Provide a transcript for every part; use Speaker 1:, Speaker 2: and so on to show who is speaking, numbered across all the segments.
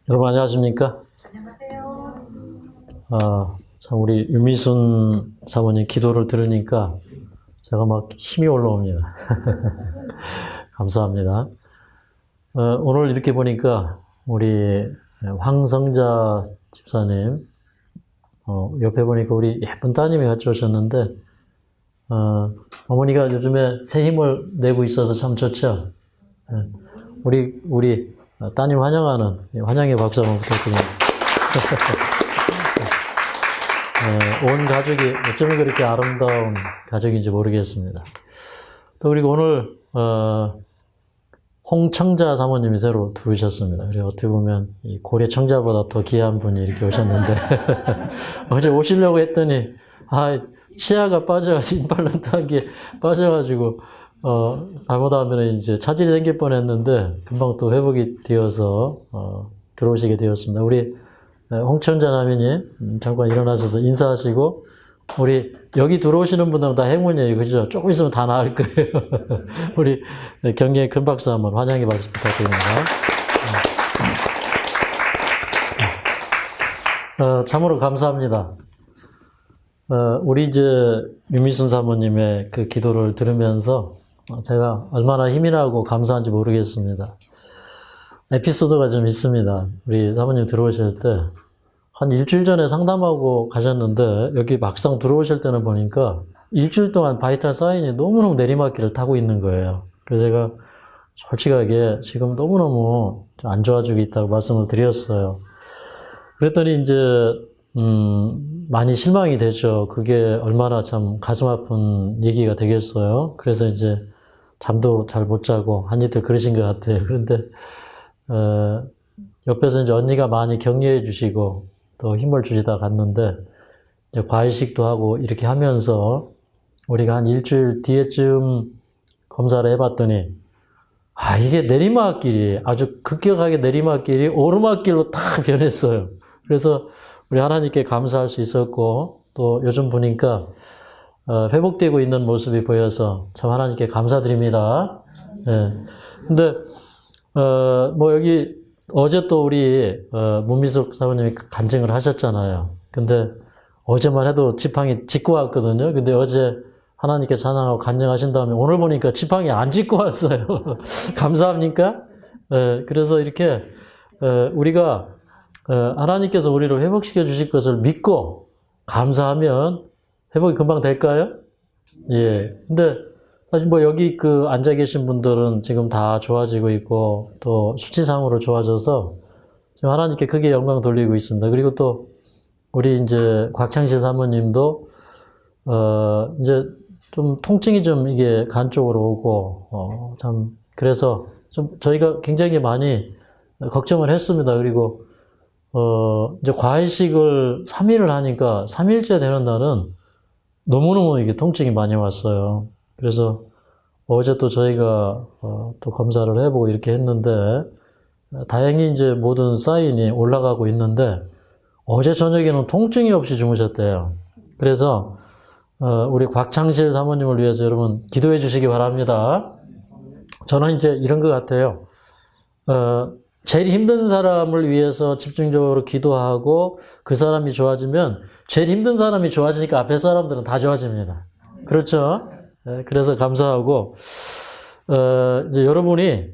Speaker 1: 여러분 안녕하십니까?
Speaker 2: 안녕하세요.
Speaker 1: 참 우리 유미순 사모님 기도를 들으니까 제가 막 힘이 올라옵니다. 감사합니다. 오늘 이렇게 보니까 우리 황성자 집사님 옆에 보니까 우리 예쁜 따님이 같이 오셨는데 어머니가 요즘에 새 힘을 내고 있어서 참 좋죠. 우리 따님 환영하는 환영의 박수 한번 부탁드립니다. 온 가족이 어쩌면 그렇게 아름다운 가족인지 모르겠습니다. 또 그리고 오늘 홍청자 사모님이 새로 들어오셨습니다. 그래서 어떻게 보면 이 고래 청자보다 더 귀한 분이 이렇게 오셨는데 어제 오시려고 했더니 치아가 빠져가지고 임플란트하게 빠져가지고 잘못하면 이제 차질이 생길 뻔했는데 금방 또 회복이 되어서 들어오시게 되었습니다. 우리 홍천자 나미님 잠깐 일어나셔서 인사하시고 우리 여기 들어오시는 분들은 다 행운이에요. 그죠? 조금 있으면 다 나을 거예요. 우리 경경의 큰 박수 한번 환영의 박수 부탁드립니다. 참으로 감사합니다. 우리 이제 유미순 사모님의 그 기도를 들으면서 제가 얼마나 힘이 나고 감사한지 모르겠습니다. 에피소드가 좀 있습니다. 우리 사모님 들어오실 때 한 일주일 전에 상담하고 가셨는데 여기 막상 들어오실 때는 보니까 일주일 동안 바이탈 사인이 너무너무 내리막길을 타고 있는 거예요. 그래서 제가 솔직하게 지금 너무너무 안 좋아지고 있다고 말씀을 드렸어요. 그랬더니 이제 많이 실망이 되죠. 그게 얼마나 참 가슴 아픈 얘기가 되겠어요. 그래서 이제 잠도 잘 못 자고 한 이틀 그러신 것 같아요. 그런데 옆에서 이제 언니가 많이 격려해 주시고 또 힘을 주시다 갔는데 이제 과외식도 하고 이렇게 하면서 우리가 한 일주일 뒤에쯤 검사를 해봤더니 이게 내리막길이 아주 급격하게 내리막길이 오르막길로 탁 변했어요. 그래서 우리 하나님께 감사할 수 있었고 또 요즘 보니까 회복되고 있는 모습이 보여서 참 하나님께 감사드립니다. 예. 근데 뭐 여기 어제 또 우리 문미숙 사모님이 간증을 하셨잖아요. 근데 어제만 해도 지팡이 짚고 왔거든요. 근데 어제 하나님께 찬양하고 간증하신 다음에 오늘 보니까 지팡이 안 짚고 왔어요. 감사합니까? 예. 그래서 이렇게 우리가 하나님께서 우리를 회복시켜 주실 것을 믿고 감사하면 회복이 금방 될까요? 예. 근데 사실 뭐 여기 앉아 계신 분들은 지금 다 좋아지고 있고 또 수치상으로 좋아져서 지금 하나님께 크게 영광 돌리고 있습니다. 그리고 또 우리 이제 곽창실 사모님도 이제 좀 통증이 좀 이게 간 쪽으로 오고 참 그래서 좀 저희가 굉장히 많이 걱정을 했습니다. 그리고 이제 과외식을 3일을 하니까 3일째 되는 날은 너무너무 이게 통증이 많이 왔어요. 그래서 어제 또 저희가 또 검사를 해보고 이렇게 했는데 다행히 이제 모든 사인이 올라가고 있는데 어제 저녁에는 통증이 없이 주무셨대요. 그래서 우리 곽창실 사모님을 위해서 여러분 기도해 주시기 바랍니다. 저는 이제 이런 것 같아요. 제일 힘든 사람을 위해서 집중적으로 기도하고 그 사람이 좋아지면 제일 힘든 사람이 좋아지니까 앞에 사람들은 다 좋아집니다. 그렇죠? 그래서 감사하고 이제 여러분이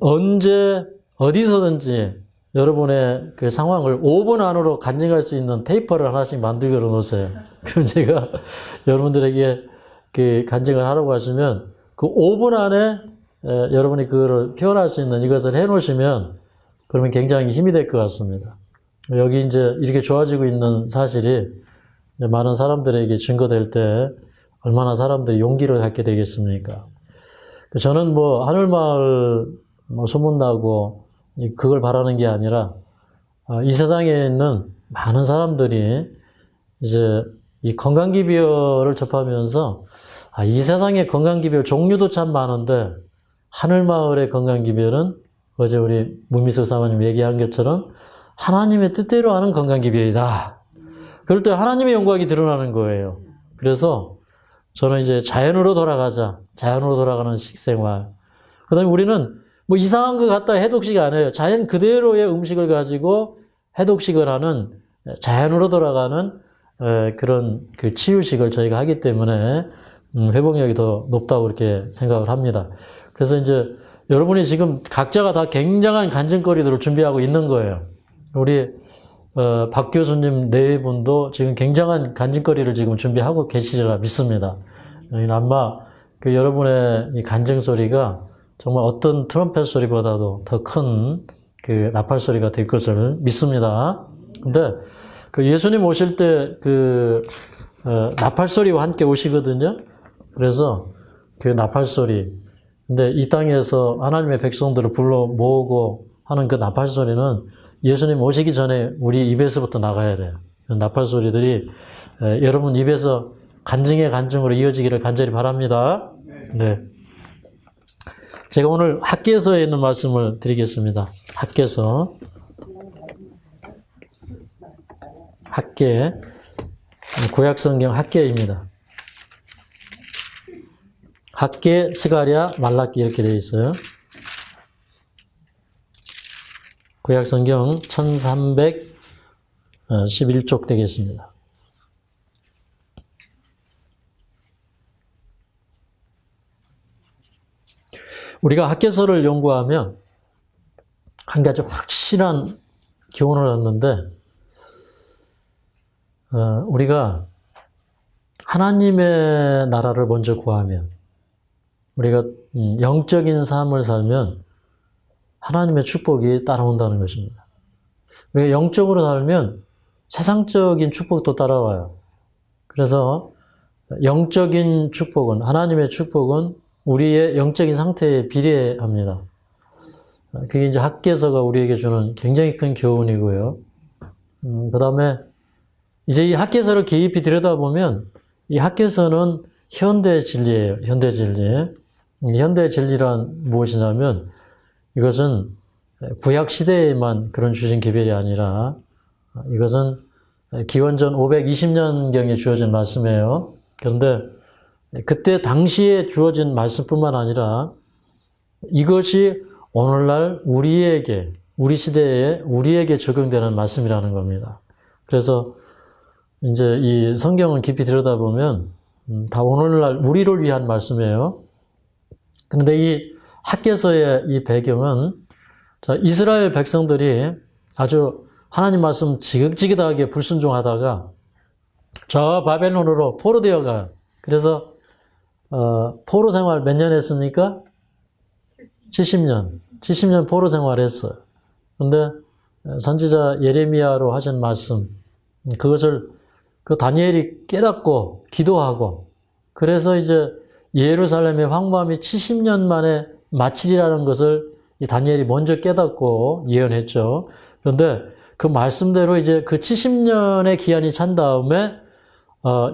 Speaker 1: 언제 어디서든지 여러분의 그 상황을 5분 안으로 간증할 수 있는 페이퍼를 하나씩 만들어 놓으세요. 그럼 제가 여러분들에게 그 간증을 하라고 하시면 그 5분 안에 여러분이 그거를 표현할 수 있는 이것을 해 놓으시면 그러면 굉장히 힘이 될 것 같습니다. 여기 이제 이렇게 좋아지고 있는 사실이 많은 사람들에게 증거될 때 얼마나 사람들이 용기를 갖게 되겠습니까? 저는 뭐 하늘마을 소문나고 그걸 바라는 게 아니라 이 세상에 있는 많은 사람들이 이제 이 건강기별을 접하면서 이 세상에 건강기별 종류도 참 많은데 하늘마을의 건강기별은 어제 우리 문미숙 사모님 얘기한 것처럼 하나님의 뜻대로 하는 건강기별이다. 그럴 때 하나님의 영광이 드러나는 거예요. 그래서 저는 이제 자연으로 돌아가자. 자연으로 돌아가는 식생활. 그 다음에 우리는 뭐 이상한 거 갖다 해독식 안 해요. 자연 그대로의 음식을 가지고 해독식을 하는 자연으로 돌아가는 그런 그 치유식을 저희가 하기 때문에 회복력이 더 높다고 그렇게 생각을 합니다. 그래서 이제 여러분이 지금 각자가 다 굉장한 간증거리들을 준비하고 있는 거예요. 우리 박 교수님 네 분도 지금 굉장한 간증거리를 지금 준비하고 계시리라 믿습니다. 아마 그 여러분의 이 간증 소리가 정말 어떤 트럼펫 소리보다도 더 큰 그 나팔 소리가 될 것을 믿습니다. 근데 그 예수님 오실 때 그 나팔 소리와 함께 오시거든요. 그래서 그 나팔 소리. 근데 이 땅에서 하나님의 백성들을 불러 모으고 하는 그 나팔 소리는 예수님 오시기 전에 우리 입에서부터 나가야 돼요. 나팔 소리들이 여러분 입에서 간증의 간증으로 이어지기를 간절히 바랍니다. 네. 제가 오늘 학개서에 있는 말씀을 드리겠습니다. 학개서. 학개. 구약성경 학개입니다. 학개, 스가랴, 말라기 이렇게 되어 있어요. 구약성경 1311쪽 되겠습니다. 우리가 학개서를 연구하면 한 가지 확실한 교훈을 얻는데, 우리가 하나님의 나라를 먼저 구하면, 우리가 영적인 삶을 살면 하나님의 축복이 따라온다는 것입니다. 우리가 영적으로 살면 세상적인 축복도 따라와요. 그래서 영적인 축복은, 하나님의 축복은 우리의 영적인 상태에 비례합니다. 그게 이제 학개서가 우리에게 주는 굉장히 큰 교훈이고요. 그 다음에 이제 이 학개서를 깊이 들여다보면 이 학개서는 현대 진리예요. 현대 진리. 현대 진리란 무엇이냐면 이것은 구약 시대에만 그런 주신 기별이 아니라 이것은 기원전 520년경에 주어진 말씀이에요. 그런데 그때 당시에 주어진 말씀뿐만 아니라 이것이 오늘날 우리에게, 우리 시대에 우리에게 적용되는 말씀이라는 겁니다. 그래서 이제 이 성경을 깊이 들여다보면 다 오늘날 우리를 위한 말씀이에요. 그런데 이 학개서의 이 배경은 이스라엘 백성들이 아주 하나님 말씀 지긋지긋하게 불순종하다가 저 바벨론으로 포로되어 가요. 그래서 포로 생활 몇 년 했습니까? 70년 포로 생활했어요. 그런데 선지자 예레미야로 하신 말씀, 그것을 그 다니엘이 깨닫고 기도하고, 그래서 이제 예루살렘의 황무함이 70년 만에 마치리라는 것을 이 다니엘이 먼저 깨닫고 예언했죠. 그런데 그 말씀대로 이제 그 70년의 기한이 찬 다음에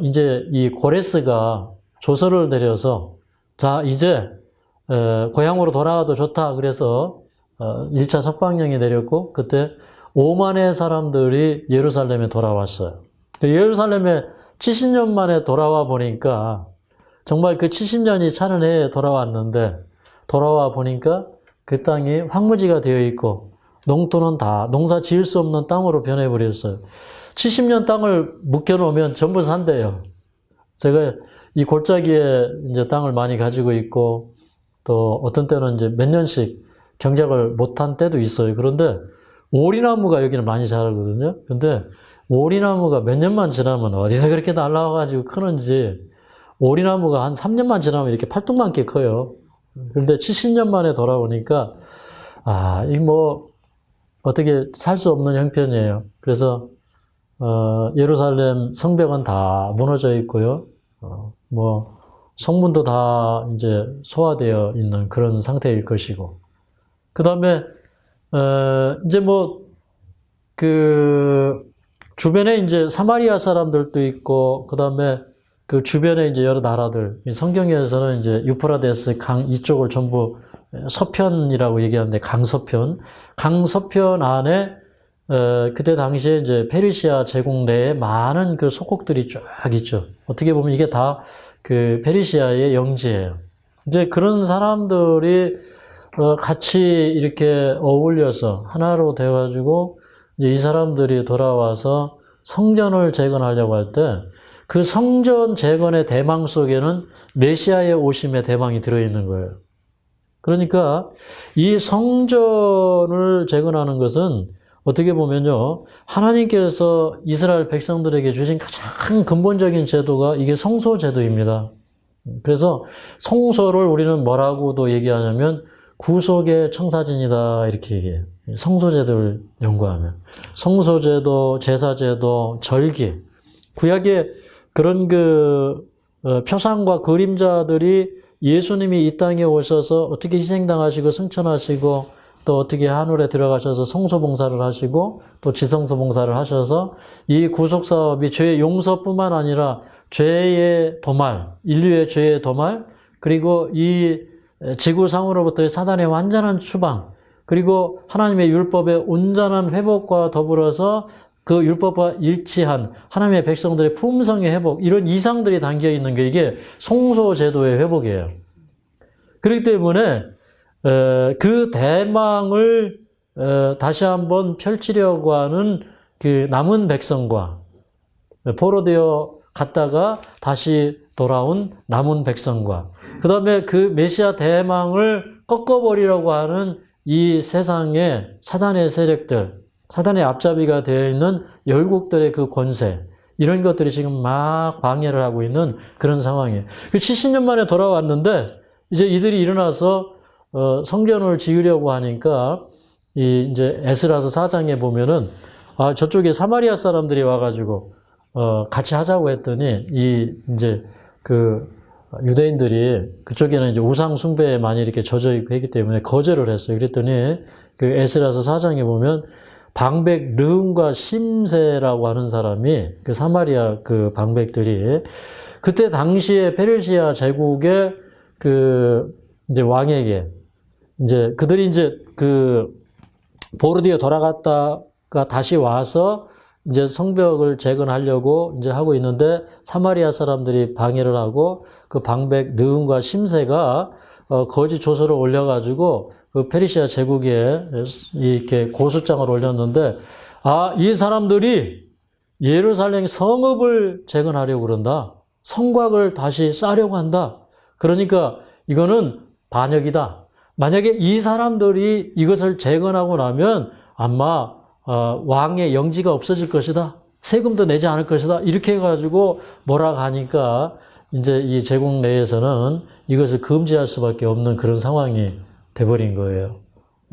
Speaker 1: 이제 이 고레스가 조서를 내려서 자 이제 고향으로 돌아가도 좋다. 그래서 1차 석방령이 내렸고 그때 5만의 사람들이 예루살렘에 돌아왔어요. 예루살렘에 70년 만에 돌아와 보니까 정말 그 70년이 차는 해에 돌아왔는데 돌아와 보니까 그 땅이 황무지가 되어 있고 농토는 다 농사 지을 수 없는 땅으로 변해버렸어요. 70년 땅을 묵혀놓으면 전부 산대요. 제가 이 골짜기에 이제 땅을 많이 가지고 있고 또 어떤 때는 이제 몇 년씩 경작을 못한 때도 있어요. 그런데 오리나무가 여기는 많이 자라거든요. 근데 오리나무가 몇 년만 지나면 어디서 그렇게 날라와가지고 크는지 오리나무가 한 3년만 지나면 이렇게 팔뚝만게 커요. 그런데 70년 만에 돌아오니까 이 뭐 어떻게 살 수 없는 형편이에요. 그래서 예루살렘 성벽은 다 무너져 있고요. 뭐 성문도 다 이제 소화되어 있는 그런 상태일 것이고. 그 다음에 이제 뭐 그 주변에 이제 사마리아 사람들도 있고, 그 다음에 그 주변에 이제 여러 나라들, 성경에서는 이제 유프라데스 강 이쪽을 전부 서편이라고 얘기하는데 강서편 안에 그때 당시에 이제 페르시아 제국 내에 많은 그 속국들이 쫙 있죠. 어떻게 보면 이게 다 그 페르시아의 영지예요. 이제 그런 사람들이 같이 이렇게 어울려서 하나로 돼가지고 이제 이 사람들이 돌아와서 성전을 재건하려고 할 때 그 성전 재건의 대망 속에는 메시아의 오심의 대망이 들어있는 거예요. 그러니까 이 성전을 재건하는 것은 어떻게 보면요, 하나님께서 이스라엘 백성들에게 주신 가장 근본적인 제도가 이게 성소제도입니다. 그래서 성소를 우리는 뭐라고도 얘기하냐면 구속의 청사진이다 이렇게 얘기해요. 성소제도를 연구하면. 성소제도, 제사제도, 절기. 구약의 그런 표상과 그림자들이 예수님이 이 땅에 오셔서 어떻게 희생당하시고 승천하시고 또 어떻게 하늘에 들어가셔서 성소봉사를 하시고 또 지성소봉사를 하셔서 이 구속사업이 죄의 용서뿐만 아니라 죄의 도말, 인류의 죄의 도말, 그리고 이 지구상으로부터의 사단의 완전한 추방, 그리고 하나님의 율법의 온전한 회복과 더불어서 그 율법과 일치한 하나님의 백성들의 품성의 회복, 이런 이상들이 담겨 있는 게 이게 성소제도의 회복이에요. 그렇기 때문에 그 대망을 다시 한번 펼치려고 하는 그 남은 백성과 포로되어 갔다가 다시 돌아온 남은 백성과 그 다음에 그 메시아 대망을 꺾어버리려고 하는 이 세상의 사단의 세력들, 사단의 앞잡이가 되어 있는 열국들의 그 권세, 이런 것들이 지금 막 방해를 하고 있는 그런 상황이에요. 70년 만에 돌아왔는데 이제 이들이 일어나서 성전을 지으려고 하니까 이제 에스라서 4장에 보면은 저쪽에 사마리아 사람들이 와가지고 같이 하자고 했더니 이제 그 유대인들이 그쪽에는 이제 우상 숭배에 많이 이렇게 젖어 있고 했기 때문에 거절을 했어요. 그랬더니 그 에스라서 4장에 보면 방백 르움과 심세라고 하는 사람이 그 사마리아 그 방백들이 그때 당시에 페르시아 제국의 그 이제 왕에게 이제 그들이 이제 그 보르디에 돌아갔다가 다시 와서 이제 성벽을 재건하려고 이제 하고 있는데 사마리아 사람들이 방해를 하고 그 방백 느음과 심세가 거짓 조서를 올려가지고 그 페르시아 제국에 이렇게 고소장을 올렸는데 이 사람들이 예루살렘 성읍을 재건하려고 그런다. 성곽을 다시 쌓으려고 한다. 그러니까 이거는 반역이다. 만약에 이 사람들이 이것을 재건하고 나면 아마 왕의 영지가 없어질 것이다. 세금도 내지 않을 것이다. 이렇게 해가지고 뭐라 하니까 이제 이 제국 내에서는 이것을 금지할 수밖에 없는 그런 상황이 돼버린 거예요.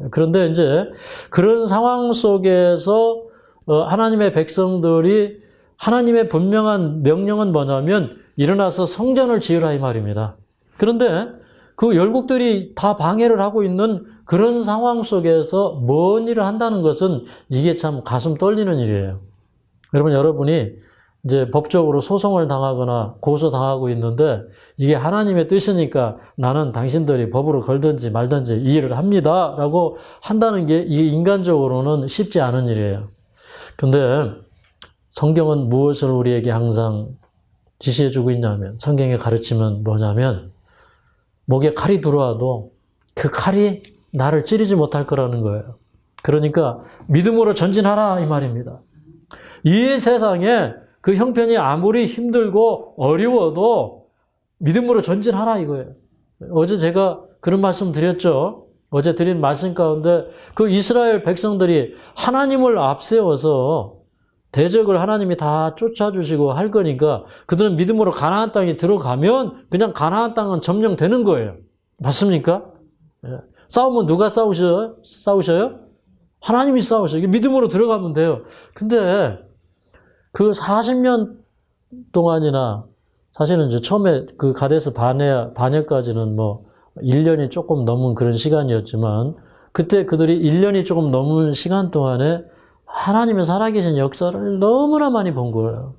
Speaker 1: 그런데 이제 그런 상황 속에서 하나님의 백성들이 하나님의 분명한 명령은 뭐냐면 일어나서 성전을 지으라 이 말입니다. 그런데 그 열국들이 다 방해를 하고 있는 그런 상황 속에서 뭔 일을 한다는 것은 이게 참 가슴 떨리는 일이에요. 여러분이 이제 법적으로 소송을 당하거나 고소당하고 있는데 이게 하나님의 뜻이니까 나는 당신들이 법으로 걸든지 말든지 이 일을 합니다. 라고 한다는 게 이게 인간적으로는 쉽지 않은 일이에요. 근데 성경은 무엇을 우리에게 항상 지시해주고 있냐면 성경의 가르침은 뭐냐면 목에 칼이 들어와도 그 칼이 나를 찌르지 못할 거라는 거예요. 그러니까 믿음으로 전진하라 이 말입니다. 이 세상에 그 형편이 아무리 힘들고 어려워도 믿음으로 전진하라 이거예요. 어제 제가 그런 말씀 드렸죠. 어제 드린 말씀 가운데 그 이스라엘 백성들이 하나님을 앞세워서 대적을 하나님이 다 쫓아주시고 할 거니까 그들은 믿음으로 가나안 땅에 들어가면 그냥 가나안 땅은 점령되는 거예요. 맞습니까? 싸우면 누가 싸우셔요? 하나님이 싸우셔요. 믿음으로 들어가면 돼요. 근데 그 40년 동안이나 사실은 이제 처음에 그 가데스 바네까지는 뭐 1년이 조금 넘은 그런 시간이었지만 그때 그들이 1년이 조금 넘은 시간 동안에 하나님의 살아계신 역사를 너무나 많이 본 거예요.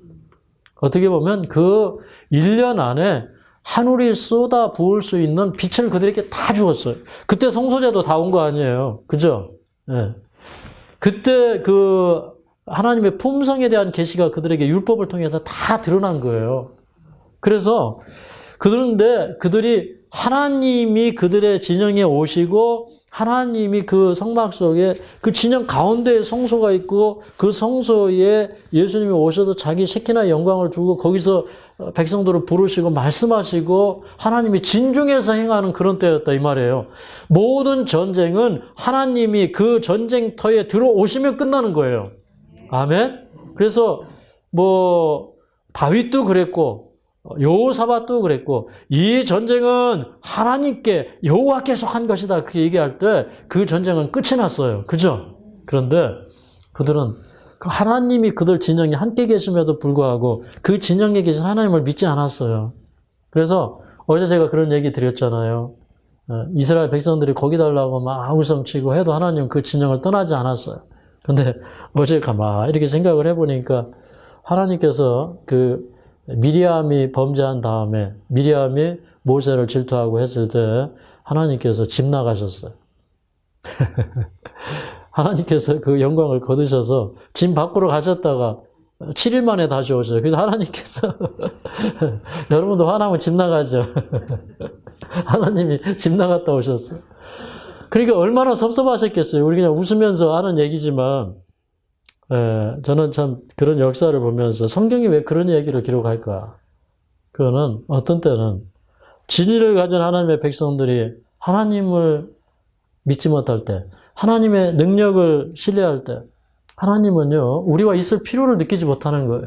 Speaker 1: 어떻게 보면 그 1년 안에 하늘이 쏟아 부을 수 있는 빛을 그들에게 다 주었어요. 그때 성소제도 다 온 거 아니에요. 그죠? 네. 그때 그 하나님의 품성에 대한 계시가 그들에게 율법을 통해서 다 드러난 거예요. 그래서 그들이 하나님이 그들의 진영에 오시고 하나님이 그 성막 속에 그 진영 가운데에 성소가 있고 그 성소에 예수님이 오셔서 자기 셰키나 영광을 두고 거기서 백성들을 부르시고 말씀하시고 하나님이 진중에서 행하는 그런 때였다 이 말이에요. 모든 전쟁은 하나님이 그 전쟁터에 들어오시면 끝나는 거예요. 아멘? 그래서 다윗도 그랬고 여호사밧도 그랬고 이 전쟁은 하나님께 여호와께 속한 것이다 그렇게 얘기할 때 그 전쟁은 끝이 났어요. 그죠? 그런데 그들은 하나님이 그들 진영에 함께 계심에도 불구하고 그 진영에 계신 하나님을 믿지 않았어요. 그래서 어제 제가 그런 얘기 드렸잖아요. 이스라엘 백성들이 거기 달라고 막 아우성치고 해도 하나님 그 진영을 떠나지 않았어요. 근데 어제 가만히 이렇게 생각을 해보니까 하나님께서 그 미리암이 범죄한 다음에 미리암이 모세를 질투하고 했을 때 하나님께서 집 나가셨어요. 하나님께서 그 영광을 거두셔서 집 밖으로 가셨다가 7일 만에 다시 오셔요. 그래서 하나님께서 여러분도 화나면 집 나가죠. 하나님이 집 나갔다 오셨어요. 그러니까 얼마나 섭섭하셨겠어요. 우리 그냥 웃으면서 하는 얘기지만 저는 참 그런 역사를 보면서 성경이 왜 그런 얘기를 기록할까? 그거는 어떤 때는 진리를 가진 하나님의 백성들이 하나님을 믿지 못할 때, 하나님의 능력을 신뢰할 때, 하나님은요, 우리와 있을 필요를 느끼지 못하는 거예요.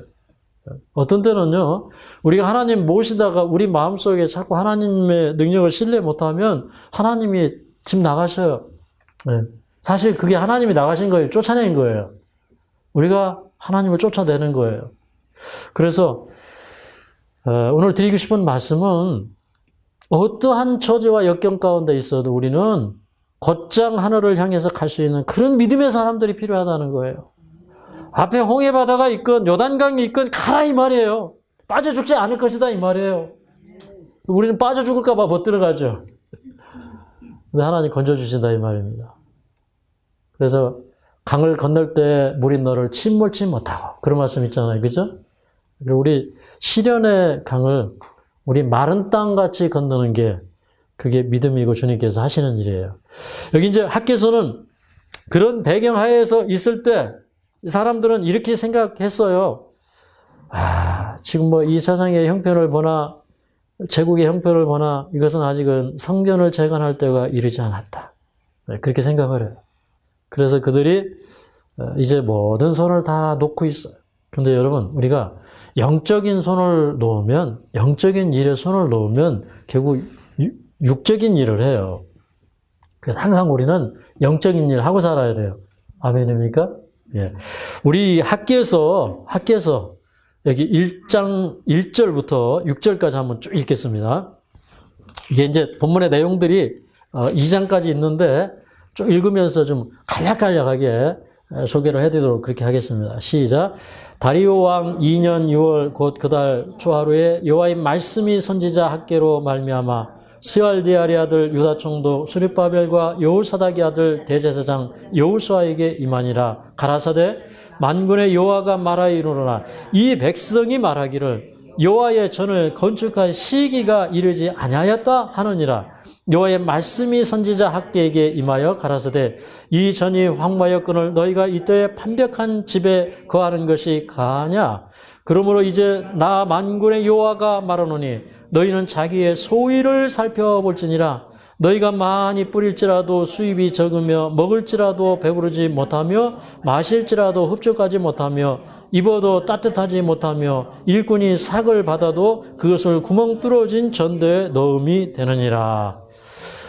Speaker 1: 어떤 때는요, 우리가 하나님 모시다가 우리 마음속에 자꾸 하나님의 능력을 신뢰 못하면 하나님이 집 나가셔요. 사실 그게 하나님이 나가신 거예요. 쫓아낸 거예요. 우리가 하나님을 쫓아내는 거예요. 그래서 오늘 드리고 싶은 말씀은 어떠한 처지와 역경 가운데 있어도 우리는 곧장 하늘을 향해서 갈 수 있는 그런 믿음의 사람들이 필요하다는 거예요. 앞에 홍해바다가 있건 요단강이 있건 가라 이 말이에요. 빠져 죽지 않을 것이다 이 말이에요. 우리는 빠져 죽을까 봐 못 들어가죠. 근데 하나님 건져주신다 이 말입니다. 그래서 강을 건널 때 물이 너를 침몰치 못하고 그런 말씀 있잖아요. 그죠? 우리 시련의 강을 우리 마른 땅같이 건너는 게 그게 믿음이고 주님께서 하시는 일이에요. 여기 이제 학개서는 그런 배경 하에서 있을 때 사람들은 이렇게 생각했어요. 지금 이 세상의 형편을 보나 제국의 형편을 보나 이것은 아직은 성전을 재건할 때가 이르지 않았다. 그렇게 생각을 해요. 그래서 그들이 이제 모든 손을 다 놓고 있어요. 근데 여러분, 우리가 영적인 손을 놓으면, 영적인 일에 손을 놓으면 결국 육적인 일을 해요. 그래서 항상 우리는 영적인 일 하고 살아야 돼요. 아멘입니까? 예. 우리 학개서 여기 1장 1절부터 6절까지 한번 쭉 읽겠습니다. 이게 이제 본문의 내용들이 2장까지 있는데 쭉 읽으면서 좀 간략간략하게 소개를 해드리도록 그렇게 하겠습니다. 시작. 다리오 왕 2년 6월 곧 그달 초하루에 여호와의 말씀이 선지자 학개로 말미암아 스알디아리 아들 유다 총독 수립바벨과 여호사닥의 아들 대제사장 여호수아에게 임하니라. 가라사대 만군의 여호와가 말하이르노라. 이 백성이 말하기를 여호와의 전을 건축할 시기가 이르지 아니하였다 하느니라. 여호와의 말씀이 선지자 학개에게 임하여 가라사대 이 전이 황무하였거늘 너희가 이때에 판벽한 집에 거하는 것이 가하냐. 그러므로 이제 나 만군의 여호와가 말하노니 너희는 자기의 소위를 살펴볼지니라. 너희가 많이 뿌릴지라도 수입이 적으며 먹을지라도 배부르지 못하며 마실지라도 흡족하지 못하며 입어도 따뜻하지 못하며 일꾼이 삭을 받아도 그것을 구멍 뚫어진 전대에 넣음이 되느니라.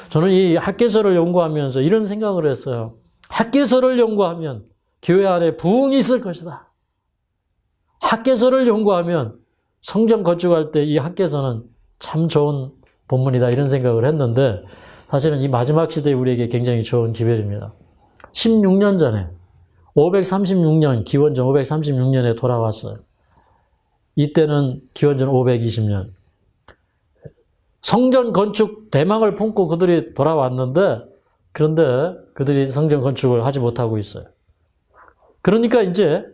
Speaker 1: 저는 이 학개서를 연구하면서 이런 생각을 했어요. 학개서를 연구하면 교회 안에 부흥이 있을 것이다. 학개서를 연구하면 성전 건축할 때 이 학개서는 참 좋은 본문이다 이런 생각을 했는데 사실은 이 마지막 시대에 우리에게 굉장히 좋은 기별입니다. 16년 전에 536년 기원전 536년에 돌아왔어요. 이때는 기원전 520년 성전 건축 대망을 품고 그들이 돌아왔는데 그런데 그들이 성전 건축을 하지 못하고 있어요. 그러니까 이제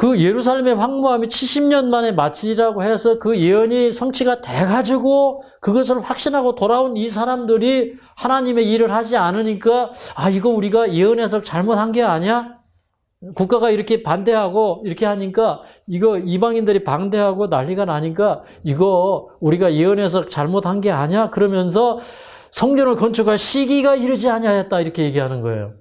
Speaker 1: 그 예루살렘의 황무함이 70년 만에 마치라고 해서 그 예언이 성취가 돼가지고 그것을 확신하고 돌아온 이 사람들이 하나님의 일을 하지 않으니까 이거 우리가 예언 해석 잘못한 게 아니야? 국가가 이렇게 반대하고 이렇게 하니까 이거 이방인들이 방대하고 난리가 나니까 이거 우리가 예언 해석 잘못한 게 아니야? 그러면서 성전을 건축할 시기가 이르지 아니하였다 이렇게 얘기하는 거예요.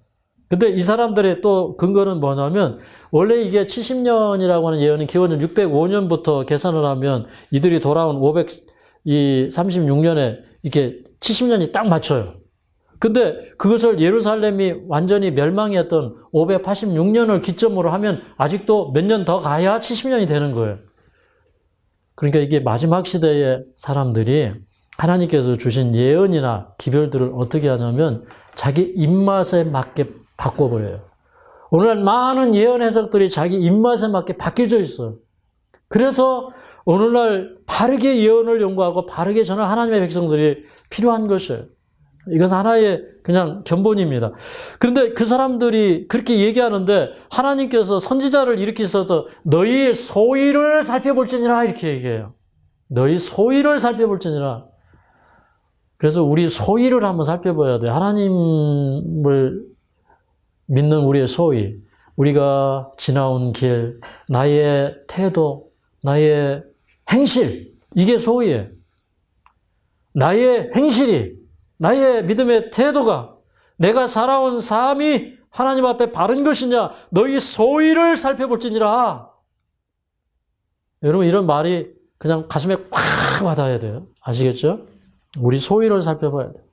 Speaker 1: 근데 이 사람들의 또 근거는 뭐냐면 원래 이게 70년이라고 하는 예언은 기원전 605년부터 계산을 하면 이들이 돌아온 536년에 이렇게 70년이 딱 맞춰요. 근데 그것을 예루살렘이 완전히 멸망했던 586년을 기점으로 하면 아직도 몇 년 더 가야 70년이 되는 거예요. 그러니까 이게 마지막 시대의 사람들이 하나님께서 주신 예언이나 기별들을 어떻게 하냐면 자기 입맛에 맞게 바꿔버려요. 오늘날 많은 예언 해석들이 자기 입맛에 맞게 바뀌어져 있어요. 그래서 오늘날 바르게 예언을 연구하고 바르게 전할 하나님의 백성들이 필요한 것이에요. 이건 하나의 그냥 견본입니다. 그런데 그 사람들이 그렇게 얘기하는데 하나님께서 선지자를 일으키셔서 너희 소위를 살펴볼지니라 이렇게 얘기해요. 너희 소위를 살펴볼지니라. 그래서 우리 소위를 한번 살펴봐야 돼요. 하나님을 믿는 우리의 소위, 우리가 지나온 길, 나의 태도, 나의 행실, 이게 소위예요. 나의 행실이, 나의 믿음의 태도가, 내가 살아온 삶이 하나님 앞에 바른 것이냐, 너희 소위를 살펴볼지니라. 여러분 이런 말이 그냥 가슴에 꽉 와닿아야 돼요. 아시겠죠? 우리 소위를 살펴봐야 돼요.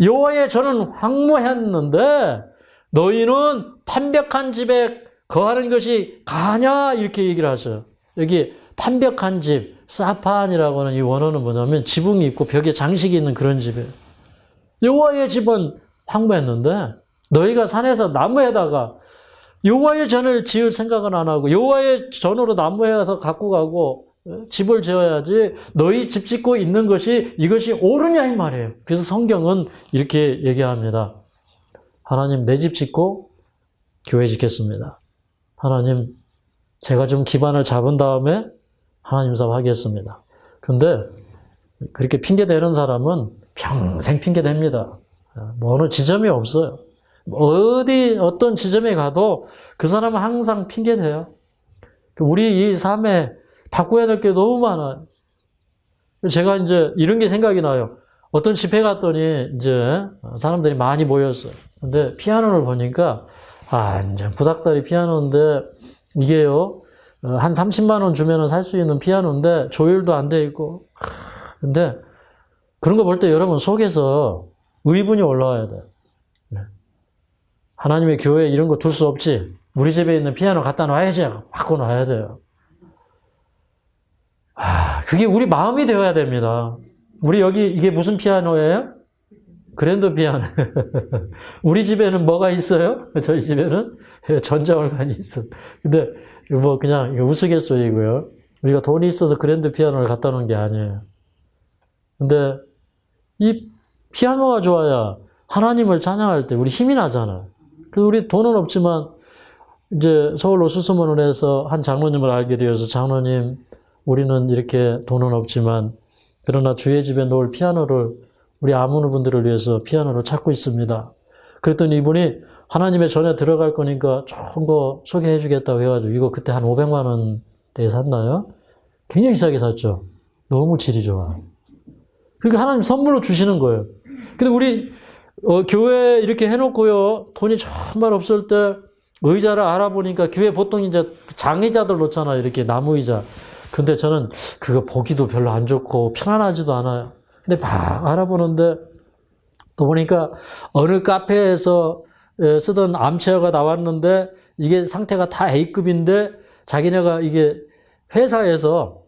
Speaker 1: 여호와의 전은 황무했는데 너희는 판벽한 집에 거하는 것이 가냐 이렇게 얘기를 하셔요. 여기 판벽한 집, 사판이라고 하는 이 원어는 뭐냐면 지붕이 있고 벽에 장식이 있는 그런 집이에요. 여호와의 집은 황무했는데 너희가 산에서 나무에다가 여호와의 전을 지을 생각은 안 하고 여호와의 전으로 나무에서 갖고 가고 집을 지어야지 너희 집 짓고 있는 것이 이것이 옳으냐 이 말이에요. 그래서 성경은 이렇게 얘기합니다. 하나님 내 집 짓고 교회 짓겠습니다. 하나님 제가 좀 기반을 잡은 다음에 하나님 사업 하겠습니다. 근데 그렇게 핑계대는 사람은 평생 핑계댑니다. 뭐 어느 지점이 없어요. 어떤 지점에 가도 그 사람은 항상 핑계대요. 우리 이 삶에 바꿔야 될 게 너무 많아요. 제가 이제 이런 게 생각이 나요. 어떤 집회 갔더니 이제 사람들이 많이 모였어요. 근데 피아노를 보니까 완전 구닥다리 피아노인데 이게요 한 30만 원 주면은 살 수 있는 피아노인데 조율도 안 돼 있고. 근데 그런 거 볼 때 여러분 속에서 의분이 올라와야 돼요. 하나님의 교회에 이런 거 둘 수 없지. 우리 집에 있는 피아노 갖다 놔야지. 바꿔 놔야 돼요. 그게 우리 마음이 되어야 됩니다. 우리 여기 이게 무슨 피아노예요? 그랜드 피아노. 우리 집에는 뭐가 있어요? 저희 집에는 전자올간이 있어. 근데 뭐 그냥 우스갯소리고요. 우리가 돈이 있어서 그랜드 피아노를 갖다 놓은 게 아니에요. 근데 이 피아노가 좋아야 하나님을 찬양할 때 우리 힘이 나잖아요. 그래서 우리 돈은 없지만 이제 서울로 수소문을 해서 한 장로님을 알게 되어서 장로님 우리는 이렇게 돈은 없지만 그러나 주의 집에 놓을 피아노를 우리 아무는 분들을 위해서 피아노를 찾고 있습니다. 그랬더니 이분이 하나님의 전에 들어갈 거니까 좋은 거 소개해 주겠다고 해가지고 이거 그때 한 500만 원대에 샀나요? 굉장히 싸게 샀죠. 너무 질이 좋아. 그러니까 하나님 선물로 주시는 거예요. 근데 우리 교회 이렇게 해놓고요. 돈이 정말 없을 때 의자를 알아보니까 교회 보통 이제 장의자들 놓잖아요. 이렇게 나무 의자. 근데 저는 그거 보기도 별로 안 좋고 편안하지도 않아요. 근데 막 알아보는데 또 보니까 어느 카페에서 쓰던 암체어가 나왔는데 이게 상태가 다 A급인데 자기네가 이게 회사에서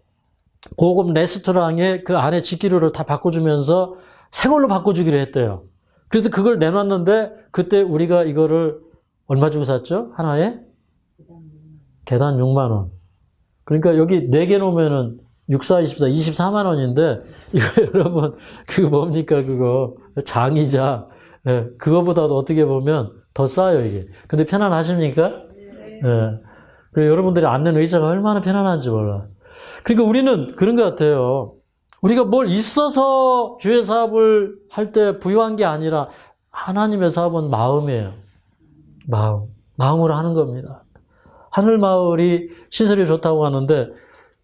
Speaker 1: 고급 레스토랑에 그 안에 직기류를 다 바꿔주면서 새 걸로 바꿔주기로 했대요. 그래서 그걸 내놨는데 그때 우리가 이거를 얼마 주고 샀죠? 하나에? 개당 6만 원. 그러니까 여기 4개 놓으면은 6, 4, 24, 24만 원인데 이거 여러분 그거 뭡니까 그거 장이자 그거보다도 어떻게 보면 더 싸요 이게. 근데 편안하십니까? 네. 그리고 여러분들이 앉는 의자가 얼마나 편안한지 몰라. 그러니까 우리는 그런 것 같아요. 우리가 뭘 있어서 교회 사업을 할 때 부유한 게 아니라 하나님의 사업은 마음이에요. 마음으로 하는 겁니다. 하늘마을이 시설이 좋다고 하는데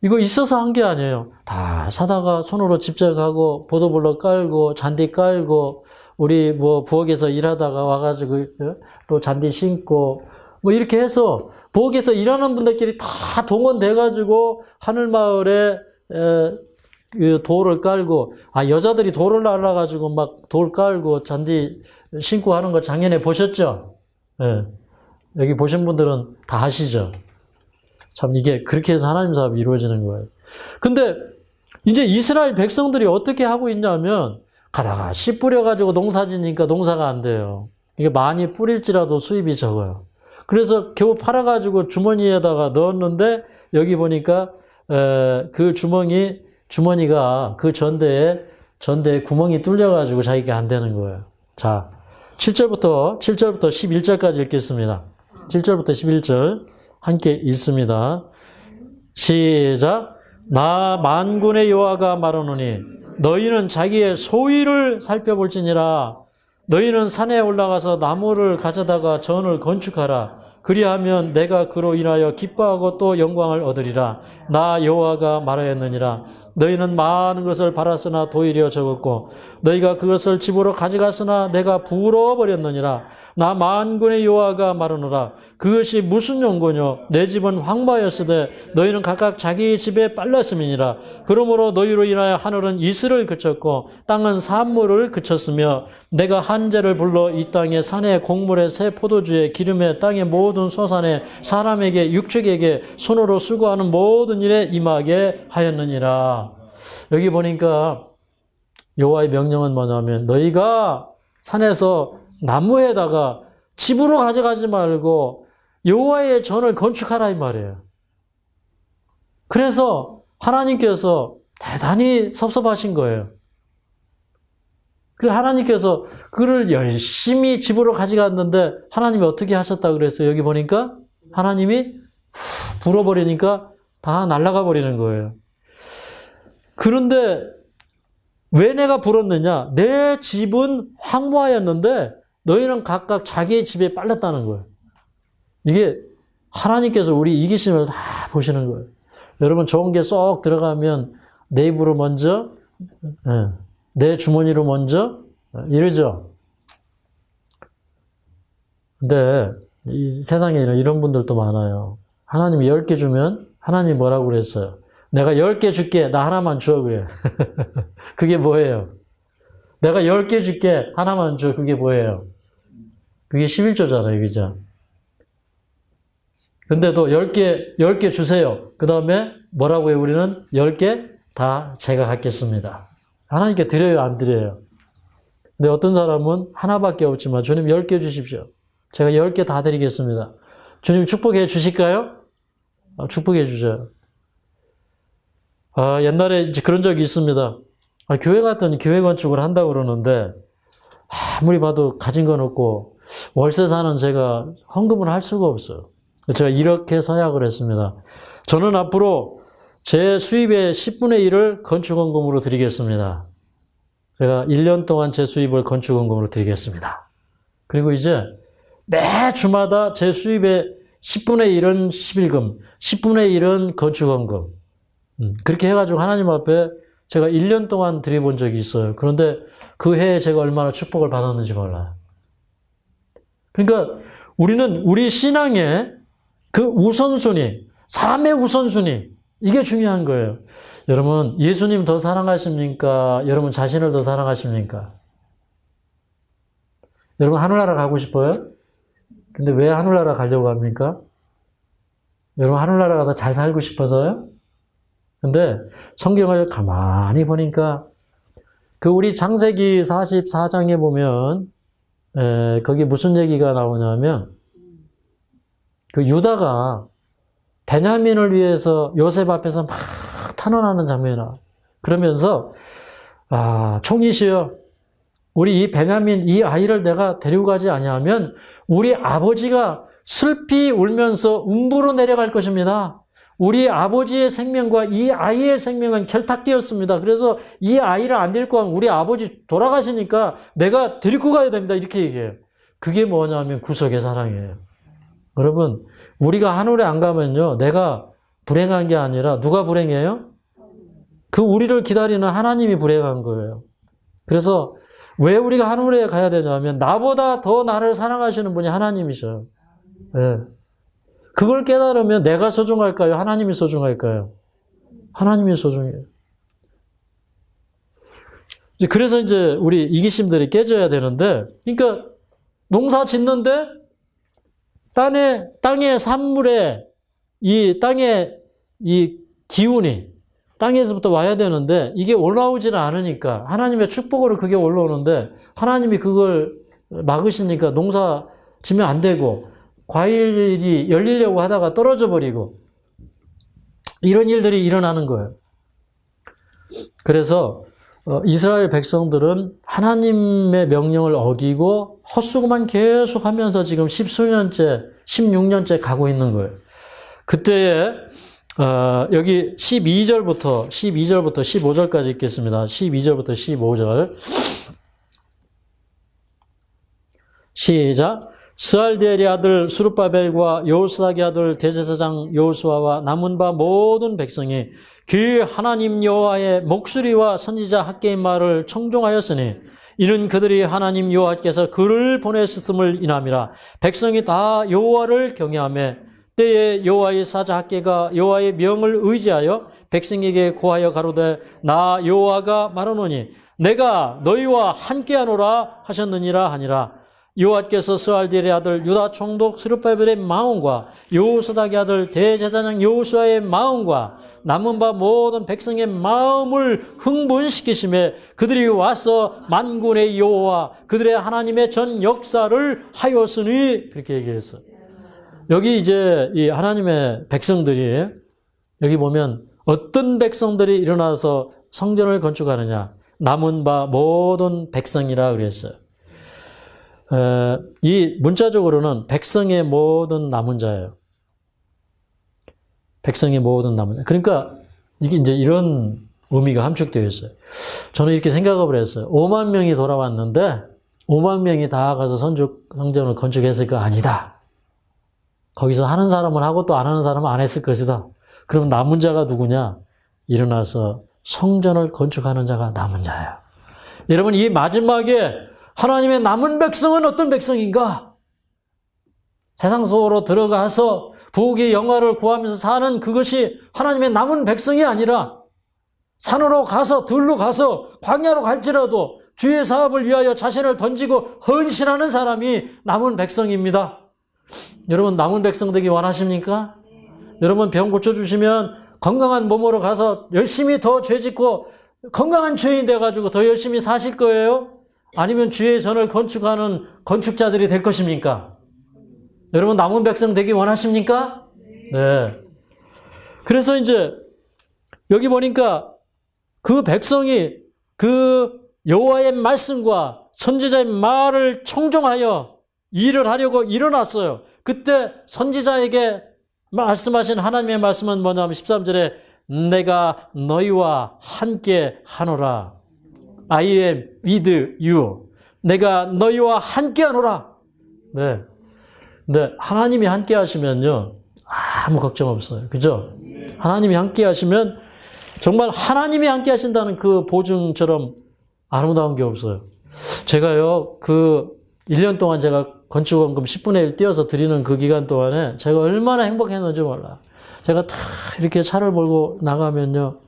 Speaker 1: 이거 있어서 한 게 아니에요. 다 사다가 손으로 집적하고 보도블럭 깔고 잔디 깔고 우리 뭐 부엌에서 일하다가 와가지고 또 잔디 심고 뭐 이렇게 해서 부엌에서 일하는 분들끼리 다 동원돼가지고 하늘마을에 돌을 깔고 여자들이 돌을 날라가지고 막 돌 깔고 잔디 심고 하는 거 작년에 보셨죠? 예. 여기 보신 분들은 다 아시죠? 참 이게 그렇게 해서 하나님 사업이 이루어지는 거예요. 근데 이제 이스라엘 백성들이 어떻게 하고 있냐면 가다가 씨 뿌려가지고 농사 지니까 농사가 안 돼요. 이게 많이 뿌릴지라도 수입이 적어요. 그래서 겨우 팔아가지고 주머니에다가 넣었는데 여기 보니까 그 주머니가 그 전대에 구멍이 뚫려가지고 자기가 안 되는 거예요. 자, 7절부터 11절까지 읽겠습니다. 7절부터 11절 함께 읽습니다. 시작. 나 만군의 여호와가 말하노니 너희는 자기의 소위를 살펴볼지니라. 너희는 산에 올라가서 나무를 가져다가 전을 건축하라. 그리하면 내가 그로 인하여 기뻐하고 또 영광을 얻으리라. 나 여호와가 말하였느니라. 너희는 많은 것을 바랐으나 도일이여 적었고 너희가 그것을 집으로 가져갔으나 내가 불어버렸느니라. 나 만군의 여호와가 말하노라. 그것이 무슨 용고뇨? 내 집은 황무하였으되 너희는 각각 자기 집에 빨랐음이니라. 그러므로 너희로 인하여 하늘은 이슬을 그쳤고 땅은 산물을 그쳤으며 내가 한재를 불러 이 땅에 산에 곡물에 새 포도주에 기름에 땅의 모든 소산에 사람에게 육축에게 손으로 수고하는 모든 일에 임하게 하였느니라. 여기 보니까 여호와의 명령은 뭐냐면 너희가 산에서 나무에다가 집으로 가져가지 말고 여호와의 전을 건축하라 이 말이에요. 그래서 하나님께서 대단히 섭섭하신 거예요. 그래서 하나님께서 그를 열심히 집으로 가져갔는데 하나님이 어떻게 하셨다 그랬어요? 여기 보니까 하나님이 불어버리니까 다 날아가 버리는 거예요. 그런데 왜 내가 불었느냐? 내 집은 황무하였는데 너희는 각각 자기의 집에 빨렸다는 거예요. 이게 하나님께서 우리 이기심을 다 보시는 거예요. 여러분 좋은 게 쏙 들어가면 내 입으로 먼저 내 주머니로 먼저 이러죠. 근데 이 세상에 이런 분들도 많아요. 하나님이 10개 주면 하나님이 뭐라고 그랬어요? 내가 10개 줄게. 나 하나만 줘. 그래. 그게 뭐예요? 내가 10개 줄게. 하나만 줘. 그게 뭐예요? 그게 11조잖아요. 그죠? 근데도 10개 주세요. 그 다음에 뭐라고 해요? 우리는 10개 다 제가 갖겠습니다. 하나님께 드려요? 안 드려요? 근데 어떤 사람은 하나밖에 없지만 주님 10개 주십시오. 제가 10개 다 드리겠습니다. 주님 축복해 주실까요? 축복해 주죠. 옛날에 이제 그런 적이 있습니다. 교회 갔더니 교회 건축을 한다고 그러는데 아무리 봐도 가진 건 없고 월세 사는 제가 헌금을 할 수가 없어요. 제가 이렇게 서약을 했습니다. 저는 앞으로 제 수입의 10분의 1을 건축헌금으로 드리겠습니다. 제가 1년 동안 제 수입을 건축헌금으로 드리겠습니다. 그리고 이제 매 주마다 제 수입의 10분의 1은 11금, 10분의 1은 건축헌금. 그렇게 해가지고 하나님 앞에 제가 1년 동안 드려본 적이 있어요. 그런데 그 해에 제가 얼마나 축복을 받았는지 몰라요. 그러니까 우리는 우리 신앙의 그 우선순위, 삶의 우선순위, 이게 중요한 거예요. 여러분, 예수님 더 사랑하십니까? 여러분 자신을 더 사랑하십니까? 여러분 하늘나라 가고 싶어요? 근데 왜 하늘나라 가려고 합니까? 여러분 하늘나라 가서 잘 살고 싶어서요? 근데 성경을 가만히 보니까 그 우리 창세기 44장에 보면 거기 무슨 얘기가 나오냐면 그 유다가 베냐민을 위해서 요셉 앞에서 막 탄원하는 장면이 나와요. 그러면서 총리시여 우리 이 베냐민 이 아이를 내가 데리고 가지 아니하면 우리 아버지가 슬피 울면서 음부로 내려갈 것입니다. 우리 아버지의 생명과 이 아이의 생명은 결탁되었습니다. 그래서 이 아이를 안 데리고 가면 우리 아버지 돌아가시니까 내가 데리고 가야 됩니다. 이렇게 얘기해요. 그게 뭐냐면 구속의 사랑이에요. 여러분, 우리가 하늘에 안 가면요, 내가 불행한 게 아니라 누가 불행해요? 그 우리를 기다리는 하나님이 불행한 거예요. 그래서 왜 우리가 하늘에 가야 되냐면 나보다 더 나를 사랑하시는 분이 하나님이셔요. 네. 그걸 깨달으면 내가 소중할까요? 하나님이 소중할까요? 하나님이 소중해요. 그래서 이제 우리 이기심들이 깨져야 되는데, 그러니까 농사 짓는데 땅의 산물에 이 땅의 이 기운이 땅에서부터 와야 되는데 이게 올라오지는 않으니까 하나님의 축복으로 그게 올라오는데 하나님이 그걸 막으시니까 농사 지면 안 되고 과일이 열리려고 하다가 떨어져 버리고 이런 일들이 일어나는 거예요. 그래서 이스라엘 백성들은 하나님의 명령을 어기고 헛수고만 계속 하면서 지금 10수년째, 16년째 가고 있는 거예요. 그때에 여기 12절부터 15절까지 읽겠습니다. 12절부터 15절. 시작. 스알디엘의 아들 수룹바벨과 여호수아의 아들 대제사장 여호수아와 남은 바 모든 백성이 그 하나님 여호와의 목소리와 선지자 학개의 말을 청종하였으니 이는 그들이 하나님 여호와께서 그를 보내셨음을 인함이라. 백성이 다 여호와를 경외하며 때에 여호와의 사자 학개가 여호와의 명을 의지하여 백성에게 고하여 가로되 나 여호와가 말하노니 내가 너희와 함께하노라 하셨느니라 하니라. 여호와께서 스알디엘의 아들 유다 총독 스룹바벨의 마음과 여호사닥의 아들 대제사장 여호수아의 마음과 남은 바 모든 백성의 마음을 흥분시키시며 그들이 와서 만군의 여호와 그들의 하나님의 전 역사를 하였으니 그렇게 얘기했어요. 여기 이제 이 하나님의 백성들이 여기 보면 어떤 백성들이 일어나서 성전을 건축하느냐. 남은 바 모든 백성이라 그랬어요. 이 문자적으로는 백성의 모든 남은 자예요. 백성의 모든 남은 자. 그러니까 이게 이제 이런 의미가 함축되어 있어요. 저는 이렇게 생각을 했어요. 5만 명이 돌아왔는데 5만 명이 다 가서 성전을 건축했을까? 아니다. 거기서 하는 사람은 하고 또 안 하는 사람은 안 했을 것이다. 그럼 남은 자가 누구냐? 일어나서 성전을 건축하는 자가 남은 자예요. 여러분, 이 마지막에 하나님의 남은 백성은 어떤 백성인가? 세상 속으로 들어가서 부귀 영화를 구하면서 사는 그것이 하나님의 남은 백성이 아니라 산으로 가서 들로 가서 광야로 갈지라도 주의 사업을 위하여 자신을 던지고 헌신하는 사람이 남은 백성입니다. 여러분, 남은 백성 되기 원하십니까? 여러분, 병 고쳐주시면 건강한 몸으로 가서 열심히 더 죄짓고 건강한 죄인 돼가지고 더 열심히 사실 거예요? 아니면 주의 전을 건축하는 건축자들이 될 것입니까? 여러분, 남은 백성 되기 원하십니까? 네. 그래서 이제 여기 보니까 그 백성이 그 여호와의 말씀과 선지자의 말을 청종하여 일을 하려고 일어났어요. 그때 선지자에게 말씀하신 하나님의 말씀은 뭐냐면 13절에 내가 너희와 함께 하노라. I am with you. 내가 너희와 함께 하노라. 네. 네. 하나님이 함께 하시면요. 아무 걱정 없어요. 그죠? 하나님이 함께 하시면 정말 하나님이 함께 하신다는 그 보증처럼 아름다운 게 없어요. 제가요, 1년 동안 제가 건축원금 10분의 1 띄어서 드리는 그 기간 동안에 제가 얼마나 행복했는지 몰라요. 제가 다 이렇게 차를 몰고 나가면요.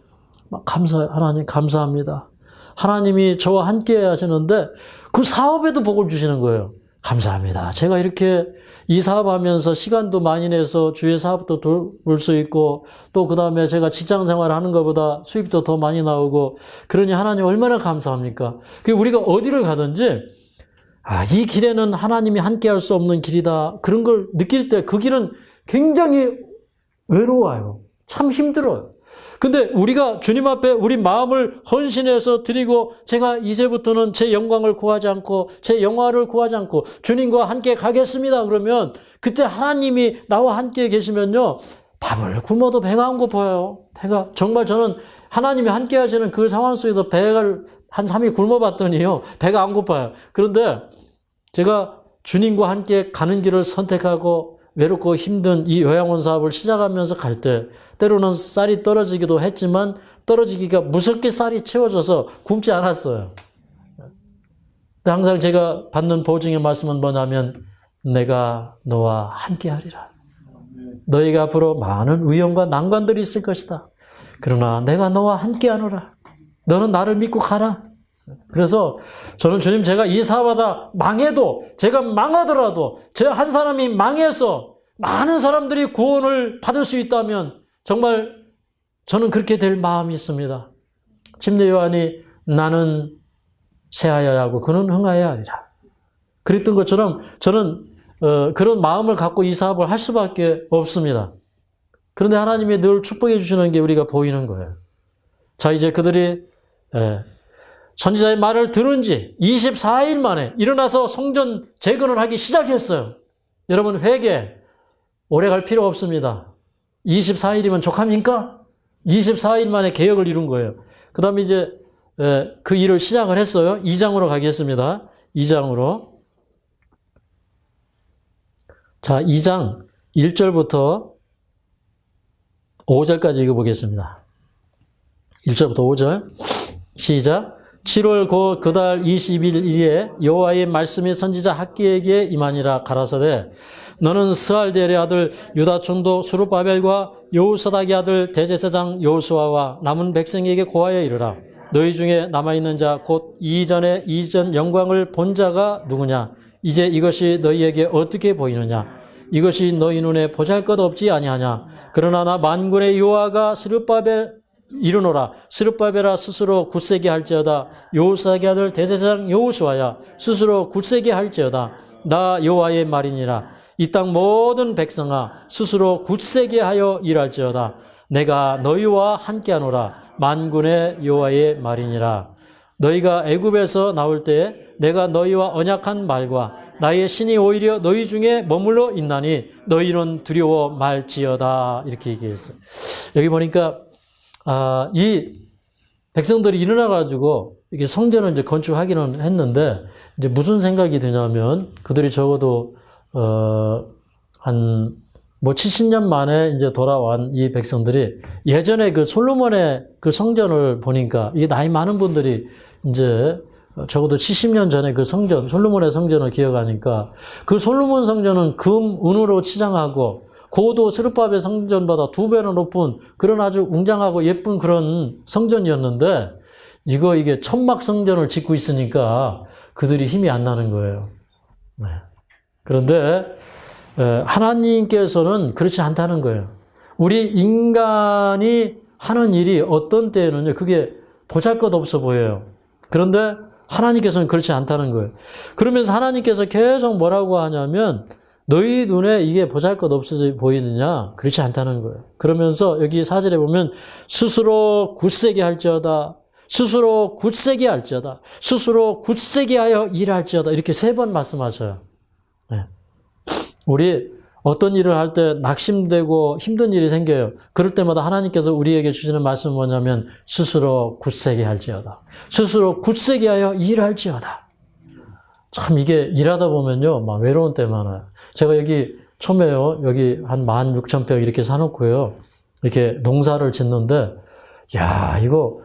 Speaker 1: 막 하나님 감사합니다. 하나님이 저와 함께 하시는데 그 사업에도 복을 주시는 거예요. 감사합니다. 제가 이렇게 이 사업하면서 시간도 많이 내서 주의 사업도 돌 수 있고 또 그 다음에 제가 직장 생활하는 것보다 수입도 더 많이 나오고 그러니 하나님 얼마나 감사합니까? 우리가 어디를 가든지 이 길에는 하나님이 함께 할 수 없는 길이다. 그런 걸 느낄 때 그 길은 굉장히 외로워요. 참 힘들어요. 근데 우리가 주님 앞에 우리 마음을 헌신해서 드리고 제가 이제부터는 제 영광을 구하지 않고 제 영화를 구하지 않고 주님과 함께 가겠습니다. 그러면 그때 하나님이 나와 함께 계시면요. 밥을 굶어도 배가 안 고파요. 배가 정말 저는 하나님이 함께 하시는 그 상황 속에서 배를 한 3일 굶어봤더니요. 배가 안 고파요. 그런데 제가 주님과 함께 가는 길을 선택하고 외롭고 힘든 이 요양원 사업을 시작하면서 갈 때 때로는 쌀이 떨어지기도 했지만 떨어지기가 무섭게 쌀이 채워져서 굶지 않았어요. 항상 제가 받는 보증의 말씀은 뭐냐면 내가 너와 함께하리라. 너희가 앞으로 많은 위험과 난관들이 있을 것이다. 그러나 내가 너와 함께하노라. 너는 나를 믿고 가라. 그래서 저는 주님 제가 이 사업하다 망해도 제가 망하더라도 제 한 사람이 망해서 많은 사람들이 구원을 받을 수 있다면 정말 저는 그렇게 될 마음이 있습니다. 침례 요한이 나는 새하여야 하고 그는 흥하여야 하리라. 그랬던 것처럼 저는 그런 마음을 갖고 이 사업을 할 수밖에 없습니다. 그런데 하나님이 늘 축복해 주시는 게 우리가 보이는 거예요. 자, 이제 그들이 선지자의 말을 들은 지 24일 만에 일어나서 성전 재건을 하기 시작했어요. 여러분 회개 오래 갈 필요 없습니다. 24일이면 족합니까? 24일 만에 개혁을 이룬 거예요. 그 다음에 이제 그 일을 시작을 했어요. 2장으로 가겠습니다. 2장으로. 자, 2장 1절부터 5절까지 읽어보겠습니다. 1절부터 5절 시작. 7월 그달 20일에 여호와의 말씀이 선지자 학기에게 임하니라. 가라사대 너는 스알델의 아들 유다 총독 스룹바벨과 여호사닥의 아들 대제사장 여호수아와 남은 백성에게 고하여 이르라. 너희 중에 남아있는 자 곧 이전 영광을 본 자가 누구냐? 이제 이것이 너희에게 어떻게 보이느냐? 이것이 너희 눈에 보잘것없지 아니하냐? 그러나 나 만군의 여호와가 스룹바벨 이르노라. 스룹바벨아 스스로 굳세게 할지어다. 여호사닥의 아들 대제사장 여호수아야 스스로 굳세게 할지어다. 나 여호와의 말이니라. 이 땅 모든 백성아 스스로 굳세게 하여 일할지어다. 내가 너희와 함께하노라. 만군의 여호와의 말이니라. 너희가 애굽에서 나올 때 내가 너희와 언약한 말과 나의 신이 오히려 너희 중에 머물러 있나니 너희는 두려워 말지어다. 이렇게 얘기했어요. 여기 보니까 이 백성들이 일어나가지고 이게 성전을 이제 건축하기는 했는데 이제 무슨 생각이 드냐면 그들이 적어도 한 70년 만에 이제 돌아온 이 백성들이 예전에 그 솔로몬의 그 성전을 보니까 이게 나이 많은 분들이 이제 적어도 70년 전에 그 성전, 솔로몬의 성전을 기억하니까 그 솔로몬 성전은 금, 은으로 치장하고 고도 스룹바벨 성전보다 2배나 높은 그런 아주 웅장하고 예쁜 그런 성전이었는데 이게 천막 성전을 짓고 있으니까 그들이 힘이 안 나는 거예요. 네. 그런데 하나님께서는 그렇지 않다는 거예요. 우리 인간이 하는 일이 어떤 때에는요, 그게 보잘것없어 보여요. 그런데 하나님께서는 그렇지 않다는 거예요. 그러면서 하나님께서 계속 뭐라고 하냐면 너희 눈에 이게 보잘것없어 보이느냐? 그렇지 않다는 거예요. 그러면서 여기 4절에 보면 스스로 굳세게 할지어다. 스스로 굳세게 할지어다. 스스로 굳세게 하여 일할지어다. 이렇게 3번 말씀하셔요. 네. 우리 어떤 일을 할 때 낙심되고 힘든 일이 생겨요. 그럴 때마다 하나님께서 우리에게 주시는 말씀은 뭐냐면 스스로 굳세게 할지어다. 스스로 굳세게 하여 일할지어다. 참 이게 일하다 보면요. 막 외로운 때 많아요. 제가 여기 처음에요. 여기 한 16,000평 이렇게 사놓고요. 이렇게 농사를 짓는데 야 이거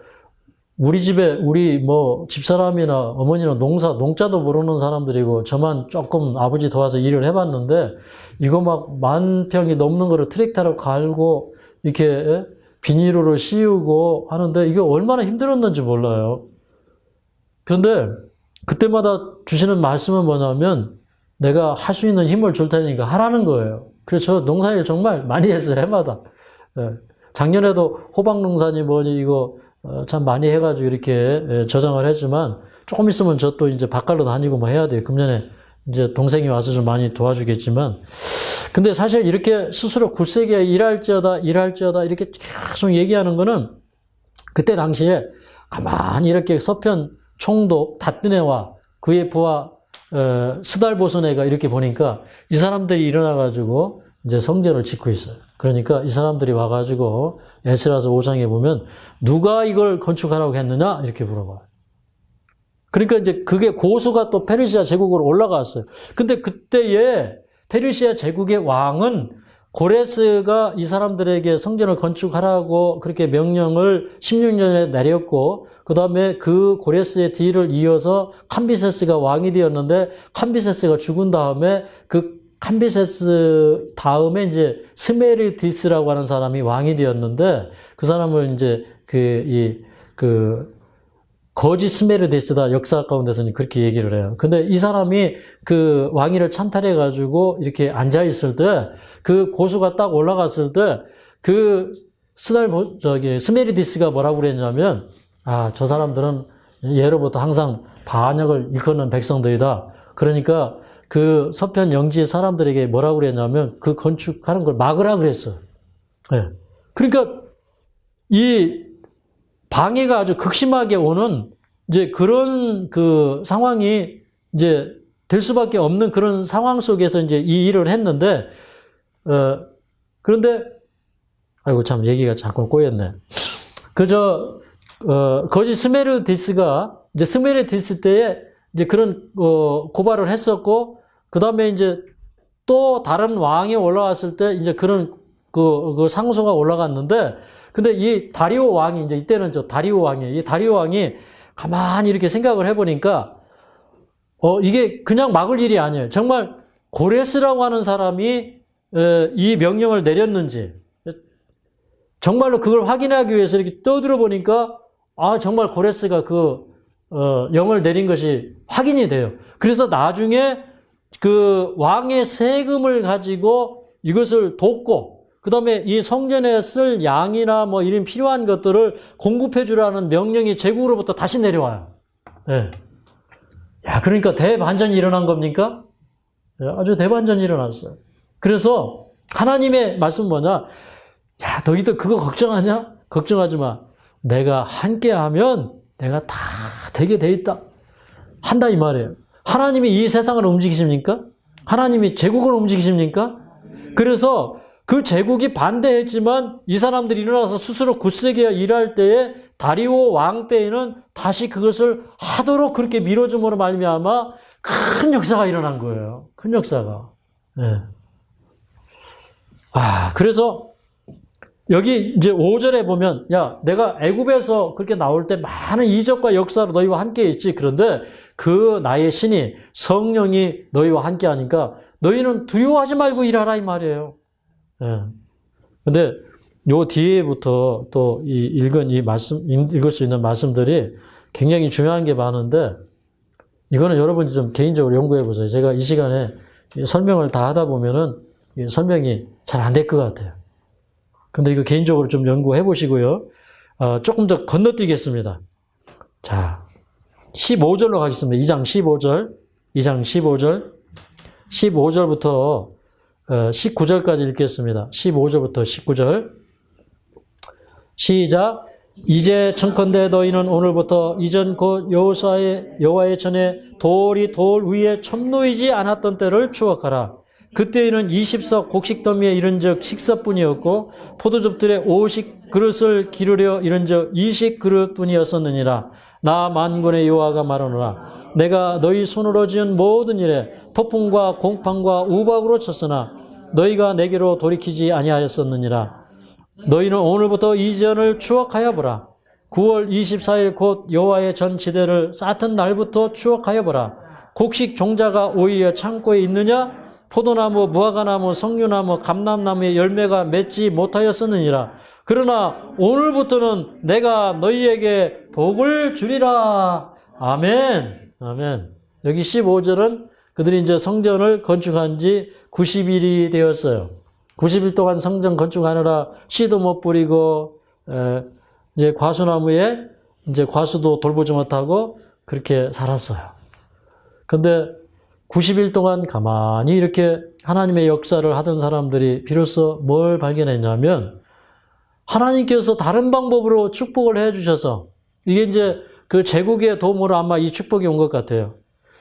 Speaker 1: 우리 집에 우리 집사람이나 어머니나 농자도 모르는 사람들이고 저만 조금 아버지 도와서 일을 해봤는데 이거 막 10,000평이 넘는 거를 트랙터로 갈고 이렇게 비닐로 씌우고 하는데 이게 얼마나 힘들었는지 몰라요. 그런데 그때마다 주시는 말씀은 뭐냐면 내가 할 수 있는 힘을 줄 테니까 하라는 거예요. 그래서 저 농사일 정말 많이 했어요. 해마다. 작년에도 호박 농사니 뭐니 이거 참 많이 해가지고 이렇게 저장을 했지만 조금 있으면 저 또 이제 밭갈로 다니고 뭐 해야 돼요. 금년에 이제 동생이 와서 좀 많이 도와주겠지만 근데 사실 이렇게 스스로 굳세게 일할지어다 이렇게 계속 얘기하는 거는 그때 당시에 가만히 이렇게 서편 총독 다뜨네와 그의 부하 스달보스네가 이렇게 보니까 이 사람들이 일어나가지고 이제 성전을 짓고 있어요. 그러니까 이 사람들이 와가지고 에스라서 5장에 보면 누가 이걸 건축하라고 했느냐 이렇게 물어봐요. 그러니까 이제 그게 고수가 또 페르시아 제국으로 올라갔어요. 근데 그때에 페르시아 제국의 왕은 고레스가 이 사람들에게 성전을 건축하라고 그렇게 명령을 16년에 내렸고, 그 다음에 그 고레스의 뒤를 이어서 캄비세스가 왕이 되었는데, 캄비세스가 죽은 다음에 그 캄비세스 다음에 이제 스메르디스라고 하는 사람이 왕이 되었는데, 그 사람을 이제 거짓 스메르디스다 역사 가운데서는 그렇게 얘기를 해요. 근데 이 사람이 그 왕위를 찬탈해가지고 이렇게 앉아있을 때, 그 고수가 딱 올라갔을 때, 그 스메르디스가 뭐라고 그랬냐면, 저 사람들은 예로부터 항상 반역을 일컫는 백성들이다. 그러니까 그 서편 영지 사람들에게 뭐라고 그랬냐면, 그 건축하는 걸 막으라 그랬어요. 네. 그러니까 이 방해가 아주 극심하게 오는 이제 그런 그 상황이 이제 될 수밖에 없는 그런 상황 속에서 이제 이 일을 했는데, 그런데, 아이고, 참, 얘기가 자꾸 꼬였네. 거짓 스메르디스가, 이제 스메르디스 때에 이제 그런, 고발을 했었고, 그 다음에 이제 또 다른 왕이 올라왔을 때 이제 그런 그 상소가 올라갔는데, 근데 이 다리오 왕이, 이제 이때는 다리오 왕이에요. 이 다리오 왕이 가만히 이렇게 생각을 해보니까, 이게 그냥 막을 일이 아니에요. 정말 고레스라고 하는 사람이 이 명령을 내렸는지, 정말로 그걸 확인하기 위해서 이렇게 떠들어 보니까, 정말 고레스가 영을 내린 것이 확인이 돼요. 그래서 나중에 그 왕의 세금을 가지고 이것을 돕고, 그 다음에 이 성전에 쓸 양이나 뭐 이런 필요한 것들을 공급해 주라는 명령이 제국으로부터 다시 내려와요. 네. 야, 그러니까 대반전이 일어난 겁니까? 네, 아주 대반전이 일어났어요. 그래서 하나님의 말씀은 뭐냐? 야, 너희들 그거 걱정하냐? 걱정하지 마. 내가 함께 하면 내가 다 되게 돼 있다. 한다 이 말이에요. 하나님이 이 세상을 움직이십니까? 하나님이 제국을 움직이십니까? 그래서 그 제국이 반대했지만 이 사람들이 일어나서 스스로 굳세게 일할 때에 다리오 왕 때에는 다시 그것을 하도록 그렇게 밀어줌으로 말미암아 큰 역사가 일어난 거예요. 큰 역사가. 네. 그래서 여기 이제 5절에 보면, 야, 내가 애굽에서 그렇게 나올 때 많은 이적과 역사로 너희와 함께 있지. 그런데 그 나의 신이 성령이 너희와 함께 하니까 너희는 두려워하지 말고 일하라 이 말이에요. 예. 근데 요 뒤에부터 또 읽을 수 있는 말씀들이 굉장히 중요한 게 많은데, 이거는 여러분이 좀 개인적으로 연구해 보세요. 제가 이 시간에 설명을 다 하다 보면은 설명이 잘 안 될 것 같아요. 근데 이거 개인적으로 좀 연구해 보시고요. 조금 더 건너뛰겠습니다. 자, 15절로 가겠습니다. 2장 15절. 15절부터 19절까지 읽겠습니다. 15절부터 19절. 시작. 이제 청컨대 너희는 오늘부터 이전 곧 여호와의 전에 돌이 돌 위에 첨놓이지 않았던 때를 추억하라. 그때에는 20석 곡식더미에 이른즉 식사뿐이었고 포도즙들에 50 그릇을 기르려 이른즉 20 그릇뿐이었었느니라. 나 만군의 여호와가 말하노라. 내가 너희 손으로 지은 모든 일에 폭풍과 공판과 우박으로 쳤으나 너희가 내게로 돌이키지 아니하였었느니라. 너희는 오늘부터 이전을 추억하여 보라. 9월 24일 곧 여호와의 전 지대를 쌓던 날부터 추억하여 보라. 곡식 종자가 오히려 창고에 있느냐? 포도나무, 무화과나무, 석류나무, 감람나무의 열매가 맺지 못하였었느니라. 그러나 오늘부터는 내가 너희에게 복을 주리라. 아멘. 아멘. 여기 15절은 그들이 이제 성전을 건축한 지 90일이 되었어요. 90일 동안 성전 건축하느라 씨도 못 뿌리고, 이제 과수나무에 이제 과수도 돌보지 못하고 그렇게 살았어요. 근데 90일 동안 가만히 이렇게 하나님의 역사를 하던 사람들이 비로소 뭘 발견했냐면 하나님께서 다른 방법으로 축복을 해주셔서 이게 이제 그 제국의 도움으로 아마 이 축복이 온 것 같아요.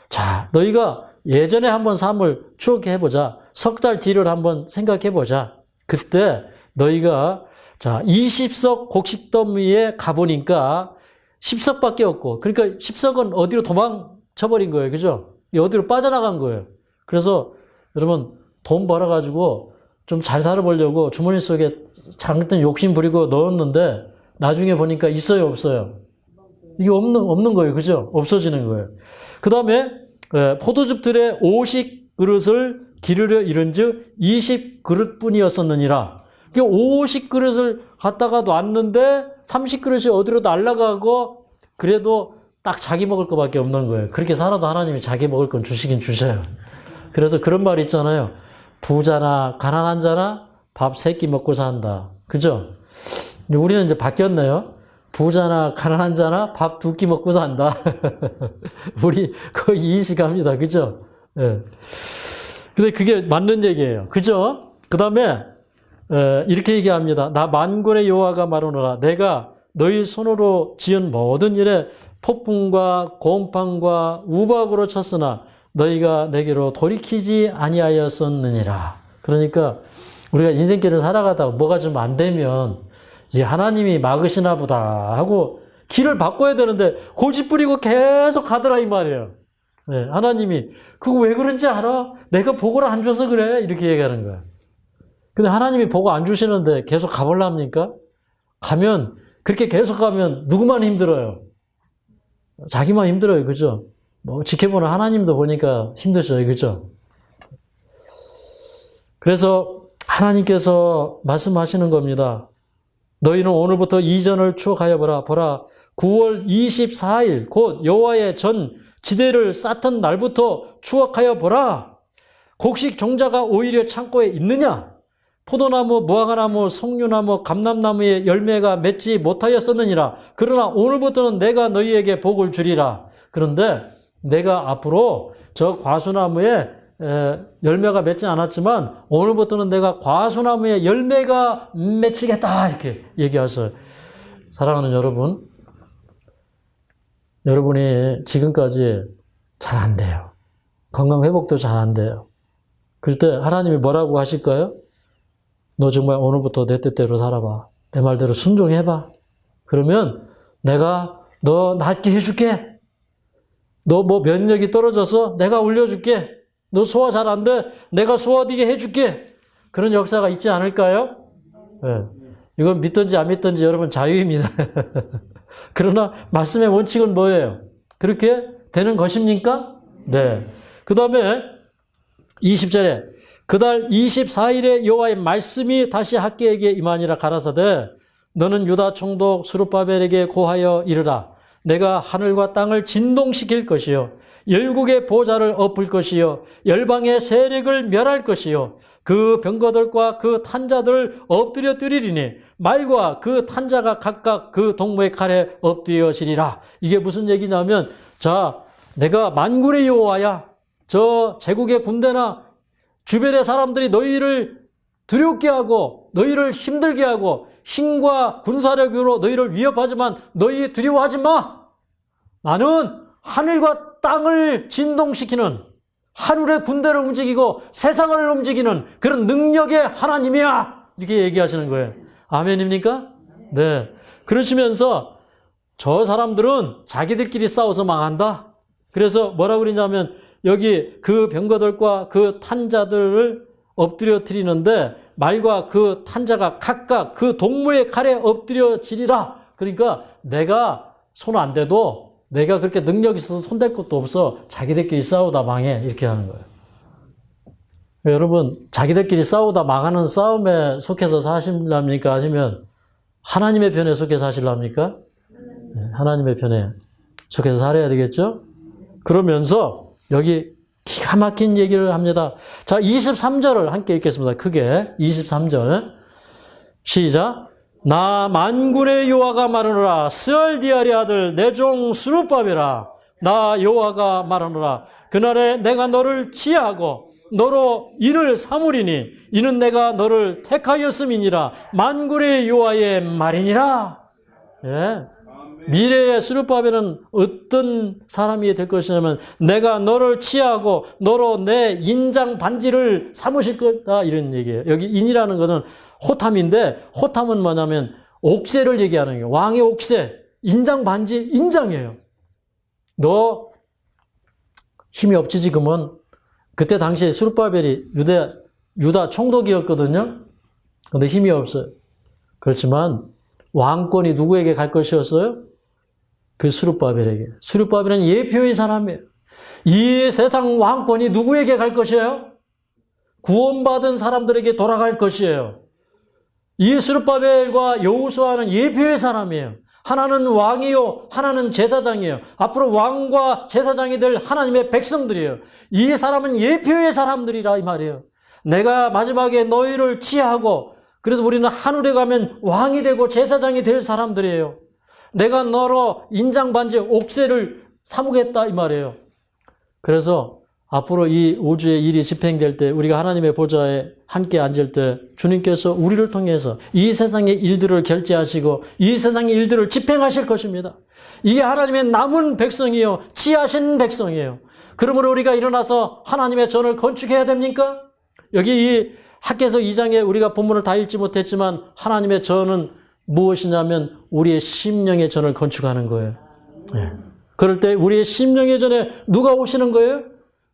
Speaker 1: 자, 너희가 예전에 한번 삶을 추억해보자. 석 달 뒤를 한번 생각해보자. 그때 너희가 자 20석 곡식더미에 가보니까 10석밖에 없고 그러니까 10석은 어디로 도망쳐버린 거예요. 그죠? 어디로 빠져나간 거예요. 그래서 여러분 돈 벌어가지고 좀 잘 살아보려고 주머니 속에 장뜬 욕심 부리고 넣었는데 나중에 보니까 있어요, 없어요? 이게 없는 거예요. 그죠? 없어지는 거예요. 그 다음에 포도즙들의 50그릇을 기르려 이른즉 20그릇뿐이었었느니라. 50그릇을 갖다가 놨는데 30그릇이 어디로 날아가고 그래도 딱 자기 먹을 것밖에 없는 거예요. 그렇게 살아도 하나님이 자기 먹을 건 주시긴 주셔요. 그래서 그런 말 있잖아요. 부자나 가난한 자나 밥 3끼 먹고 산다. 그죠? 우리는 이제 바뀌었네요. 부자나 가난한 자나 밥 2끼 먹고 산다. 우리 거의 이식합니다. 그죠? 예. 근데 그게 맞는 얘기예요. 그죠? 그 다음에 이렇게 얘기합니다. 나 만군의 여호와가 말하노라. 내가 너희 손으로 지은 모든 일에 폭풍과 곰팡과 우박으로 쳤으나 너희가 내게로 돌이키지 아니하였었느니라. 그러니까 우리가 인생길을 살아가다가 뭐가 좀 안 되면 이 하나님이 막으시나 보다 하고 길을 바꿔야 되는데 고집 부리고 계속 가더라 이 말이에요. 네, 하나님이 그거 왜 그런지 알아? 내가 복을 안 줘서 그래 이렇게 얘기하는 거야. 근데 하나님이 복 안 주시는데 계속 가볼랍니까? 가면 그렇게 계속 가면 누구만 힘들어요? 자기만 힘들어요. 그죠? 뭐 지켜보는 하나님도 보니까 힘드셔요. 그죠? 그래서 하나님께서 말씀하시는 겁니다. 너희는 오늘부터 이전을 추억하여 보라. 보라 9월 24일 곧 여호와의 전 지대를 쌓던 날부터 추억하여 보라. 곡식 종자가 오히려 창고에 있느냐? 포도나무, 무화과나무, 석류나무, 감람나무의 열매가 맺지 못하였었느니라. 그러나 오늘부터는 내가 너희에게 복을 주리라. 그런데 내가 앞으로 저 과수나무에 열매가 맺지 않았지만 오늘부터는 내가 과수나무에 열매가 맺히겠다 이렇게 얘기하셔요. 사랑하는 여러분, 여러분이 지금까지 잘 안 돼요. 건강 회복도 잘 안 돼요. 그럴 때 하나님이 뭐라고 하실까요? 너 정말 오늘부터 내 뜻대로 살아봐. 내 말대로 순종해봐. 그러면 내가 너 낫게 해줄게. 너 뭐 면역이 떨어져서 내가 올려줄게. 너 소화 잘 안 돼. 내가 소화되게 해줄게. 그런 역사가 있지 않을까요? 네. 이건 믿든지 안 믿든지 여러분 자유입니다. 그러나 말씀의 원칙은 뭐예요? 그렇게 되는 것입니까? 네. 그 다음에 20절에 그달 24일에 여호와의 말씀이 다시 학개에게 임하니라 가라사대 너는 유다 총독 스룹바벨에게 고하여 이르라. 내가 하늘과 땅을 진동시킬 것이요 열국의 보좌를 엎을 것이요 열방의 세력을 멸할 것이요 그 병거들과 그 탄자들을 엎드려 뜨리리니 말과 그 탄자가 각각 그 동무의 칼에 엎드려지리라. 이게 무슨 얘기냐면 자 내가 만군의 여호와야. 저 제국의 군대나 주변의 사람들이 너희를 두렵게 하고 너희를 힘들게 하고 힘과 군사력으로 너희를 위협하지만 너희 두려워하지 마. 나는 하늘과 땅을 진동시키는 하늘의 군대를 움직이고 세상을 움직이는 그런 능력의 하나님이야. 이렇게 얘기하시는 거예요. 아멘입니까? 네. 그러시면서 저 사람들은 자기들끼리 싸워서 망한다. 그래서 뭐라고 그러냐면 여기 그 병거들과 그 탄자들을 엎드려뜨리는데 말과 그 탄자가 각각 그 동무의 칼에 엎드려지리라. 그러니까 내가 손 안 대도 내가 그렇게 능력이 있어서 손댈 것도 없어. 자기들끼리 싸우다 망해. 이렇게 하는 거예요. 여러분 자기들끼리 싸우다 망하는 싸움에 속해서 사실랍니까? 아니면 하나님의 편에 속해서 사실랍니까? 하나님의 편에 속해서 살아야 되겠죠? 그러면서 여기 기가 막힌 얘기를 합니다. 자, 23절을 함께 읽겠습니다. 크게 23절 시작. 나 만군의 여호와가 말하노라 스알디엘의 아들 내 종 스룹바벨아 나 여호와가 말하노라. 그날에 내가 너를 지혜하고 너로 인을 삼으리니 이는 내가 너를 택하였음이니라. 만군의 여호와의 말이니라. 예. 미래의 스룹바벨은 어떤 사람이 될 것이냐면 내가 너를 치하고 너로 내 인장 반지를 삼으실 거다 이런 얘기예요. 여기 인이라는 것은 호탐인데 호탐은 뭐냐면 옥새를 얘기하는 거예요. 왕의 옥새, 인장 반지, 인장이에요. 너 힘이 없지 지금은. 그때 당시에 스룹바벨이 유다 총독이었거든요. 근데 힘이 없어요. 그렇지만 왕권이 누구에게 갈 것이었어요? 그 스룹바벨에게. 스룹바벨은 예표의 사람이에요. 이 세상 왕권이 누구에게 갈 것이에요? 구원받은 사람들에게 돌아갈 것이에요. 이 스룹바벨과 여호수아는 예표의 사람이에요. 하나는 왕이요, 하나는 제사장이에요. 앞으로 왕과 제사장이 될 하나님의 백성들이에요. 이 사람은 예표의 사람들이라 이 말이에요. 내가 마지막에 너희를 치하고 그래서 우리는 하늘에 가면 왕이 되고 제사장이 될 사람들이에요. 내가 너로 인장반지 옥새를 삼으겠다 이 말이에요. 그래서 앞으로 이 우주의 일이 집행될 때 우리가 하나님의 보좌에 함께 앉을 때 주님께서 우리를 통해서 이 세상의 일들을 결제하시고 이 세상의 일들을 집행하실 것입니다. 이게 하나님의 남은 백성이요, 지하신 백성이에요. 그러므로 우리가 일어나서 하나님의 전을 건축해야 됩니까? 여기 이 학개서 2장에 우리가 본문을 다 읽지 못했지만 하나님의 전은 무엇이냐면 우리의 심령의 전을 건축하는 거예요. 네. 그럴 때 우리의 심령의 전에 누가 오시는 거예요?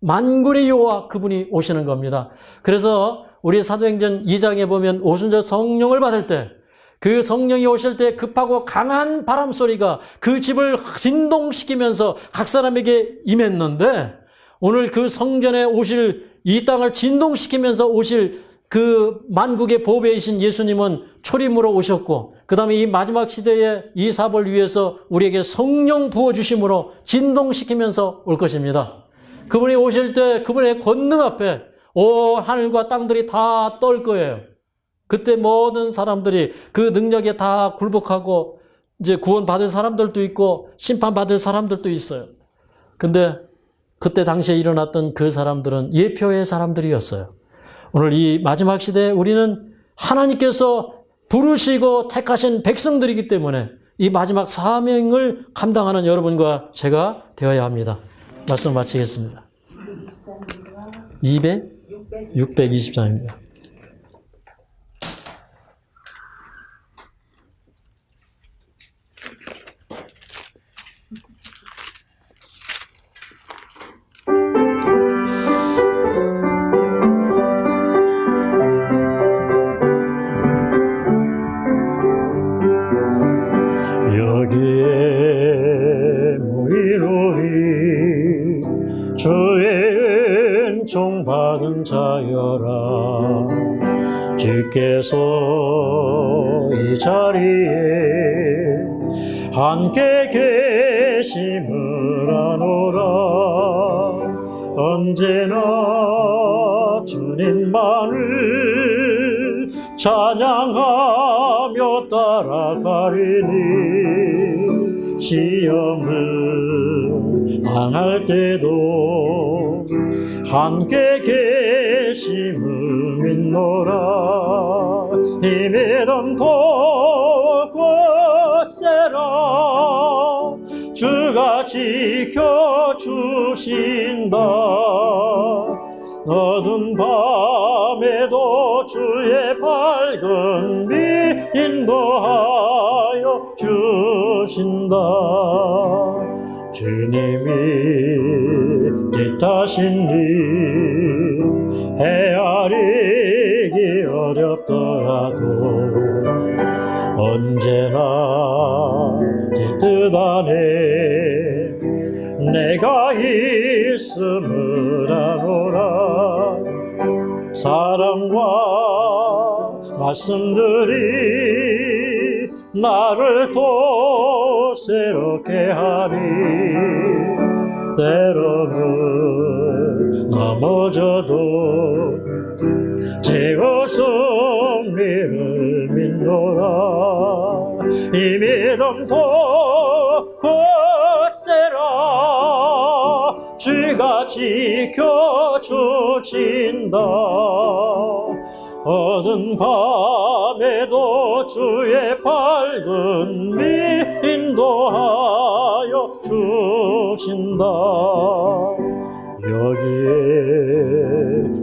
Speaker 1: 만군의 여호와 그분이 오시는 겁니다. 그래서 우리 사도행전 2장에 보면 오순절 성령을 받을 때 그 성령이 오실 때 급하고 강한 바람 소리가 그 집을 진동시키면서 각 사람에게 임했는데 오늘 그 성전에 오실 이 땅을 진동시키면서 오실 그 만국의 보배이신 예수님은 초림으로 오셨고 그 다음에 이 마지막 시대에 이 사업을 위해서 우리에게 성령 부어주심으로 진동시키면서 올 것입니다. 그분이 오실 때 그분의 권능 앞에 온 하늘과 땅들이 다 떨 거예요. 그때 모든 사람들이 그 능력에 다 굴복하고 이제 구원받을 사람들도 있고 심판받을 사람들도 있어요. 근데 그때 당시에 일어났던 그 사람들은 예표의 사람들이었어요. 오늘 이 마지막 시대에 우리는 하나님께서 부르시고 택하신 백성들이기 때문에 이 마지막 사명을 감당하는 여러분과 제가 되어야 합니다. 말씀 마치겠습니다. 620장입니다.
Speaker 2: 여기에 모이노니 주의 은총 받은 자여라. 주께서 이 자리에 함께 계심을 아노라. 언제나 주님만을 찬양하며 따라가리니 시험을 당할 때도 함께 계심을 믿노라. 이 믿음 보고세라. 주가 지켜주신다. 어두운 밤에도 주의 밝은 빛 인도하여 주신다. 주님이 뜻하신 일 헤아리기 어렵더라도 언제나 제 뜻 안에 내가 있음을 아노라. 사랑과 말씀들이 나를 또 새롭게 하니 때로는 넘어져도 제거 승리를 믿노라. 이 믿음 보고세라. 주신다. 어두운 밤에도 주의 밝은 빛 인도하여 주신다. 여기에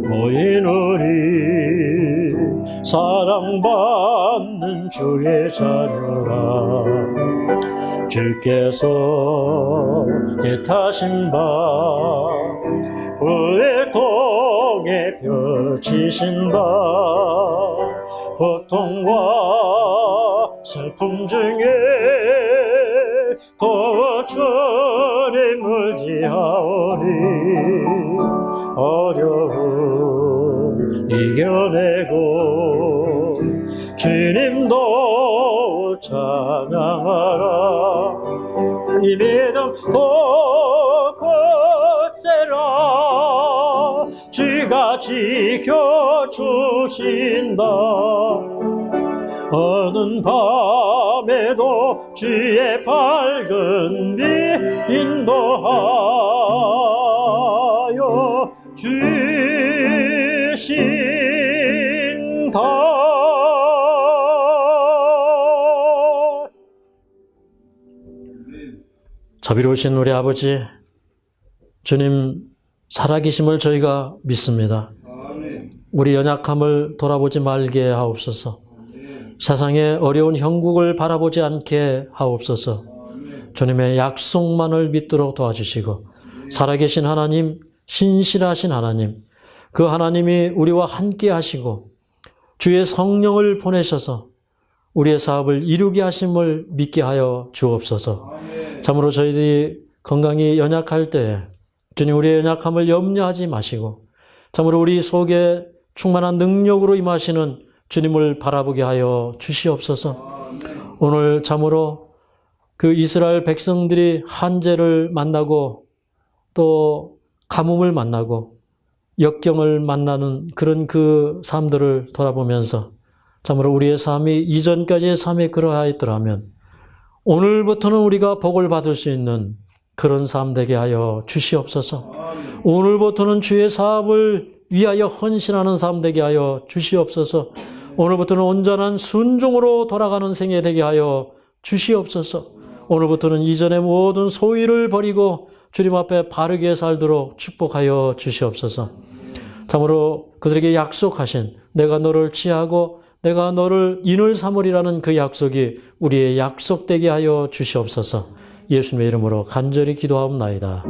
Speaker 2: 모인 우리 사랑받는 주의 자녀라. 주께서 뜻하신 바 우리의 통에 펼치신다. 고통과 슬픔 중에 또 주님을 지하오니 어려움 이겨내고 주님도 찬양하라. 이 믿음 더 굳세라. 주가 지켜주신다. 어두운 밤에도 주의 밝은 빛 인도하여 주신다.
Speaker 1: 자비로우신 우리 아버지, 주님 살아계심을 저희가 믿습니다. 우리 연약함을 돌아보지 말게 하옵소서. 세상의 어려운 형국을 바라보지 않게 하옵소서. 주님의 약속만을 믿도록 도와주시고, 살아계신 하나님, 신실하신 하나님, 그 하나님이 우리와 함께 하시고 주의 성령을 보내셔서 우리의 사업을 이루게 하심을 믿게 하여 주옵소서. 참으로 저희들이 건강이 연약할 때에 주님 우리의 연약함을 염려하지 마시고 참으로 우리 속에 충만한 능력으로 임하시는 주님을 바라보게 하여 주시옵소서. 오늘 참으로 그 이스라엘 백성들이 한재를 만나고 또 가뭄을 만나고 역경을 만나는 그런 그 삶들을 돌아보면서 참으로 우리의 삶이 이전까지의 삶이 그러하였더라면 오늘부터는 우리가 복을 받을 수 있는 그런 삶 되게 하여 주시옵소서. 오늘부터는 주의 사업을 위하여 헌신하는 삶 되게 하여 주시옵소서. 오늘부터는 온전한 순종으로 돌아가는 생애 되게 하여 주시옵소서. 오늘부터는 이전의 모든 소위를 버리고 주님 앞에 바르게 살도록 축복하여 주시옵소서. 참으로 그들에게 약속하신 내가 너를 치하고 내가 너를 인을 삼으리라는 그 약속이 우리의 약속되게 하여 주시옵소서. 예수님의 이름으로 간절히 기도하옵나이다.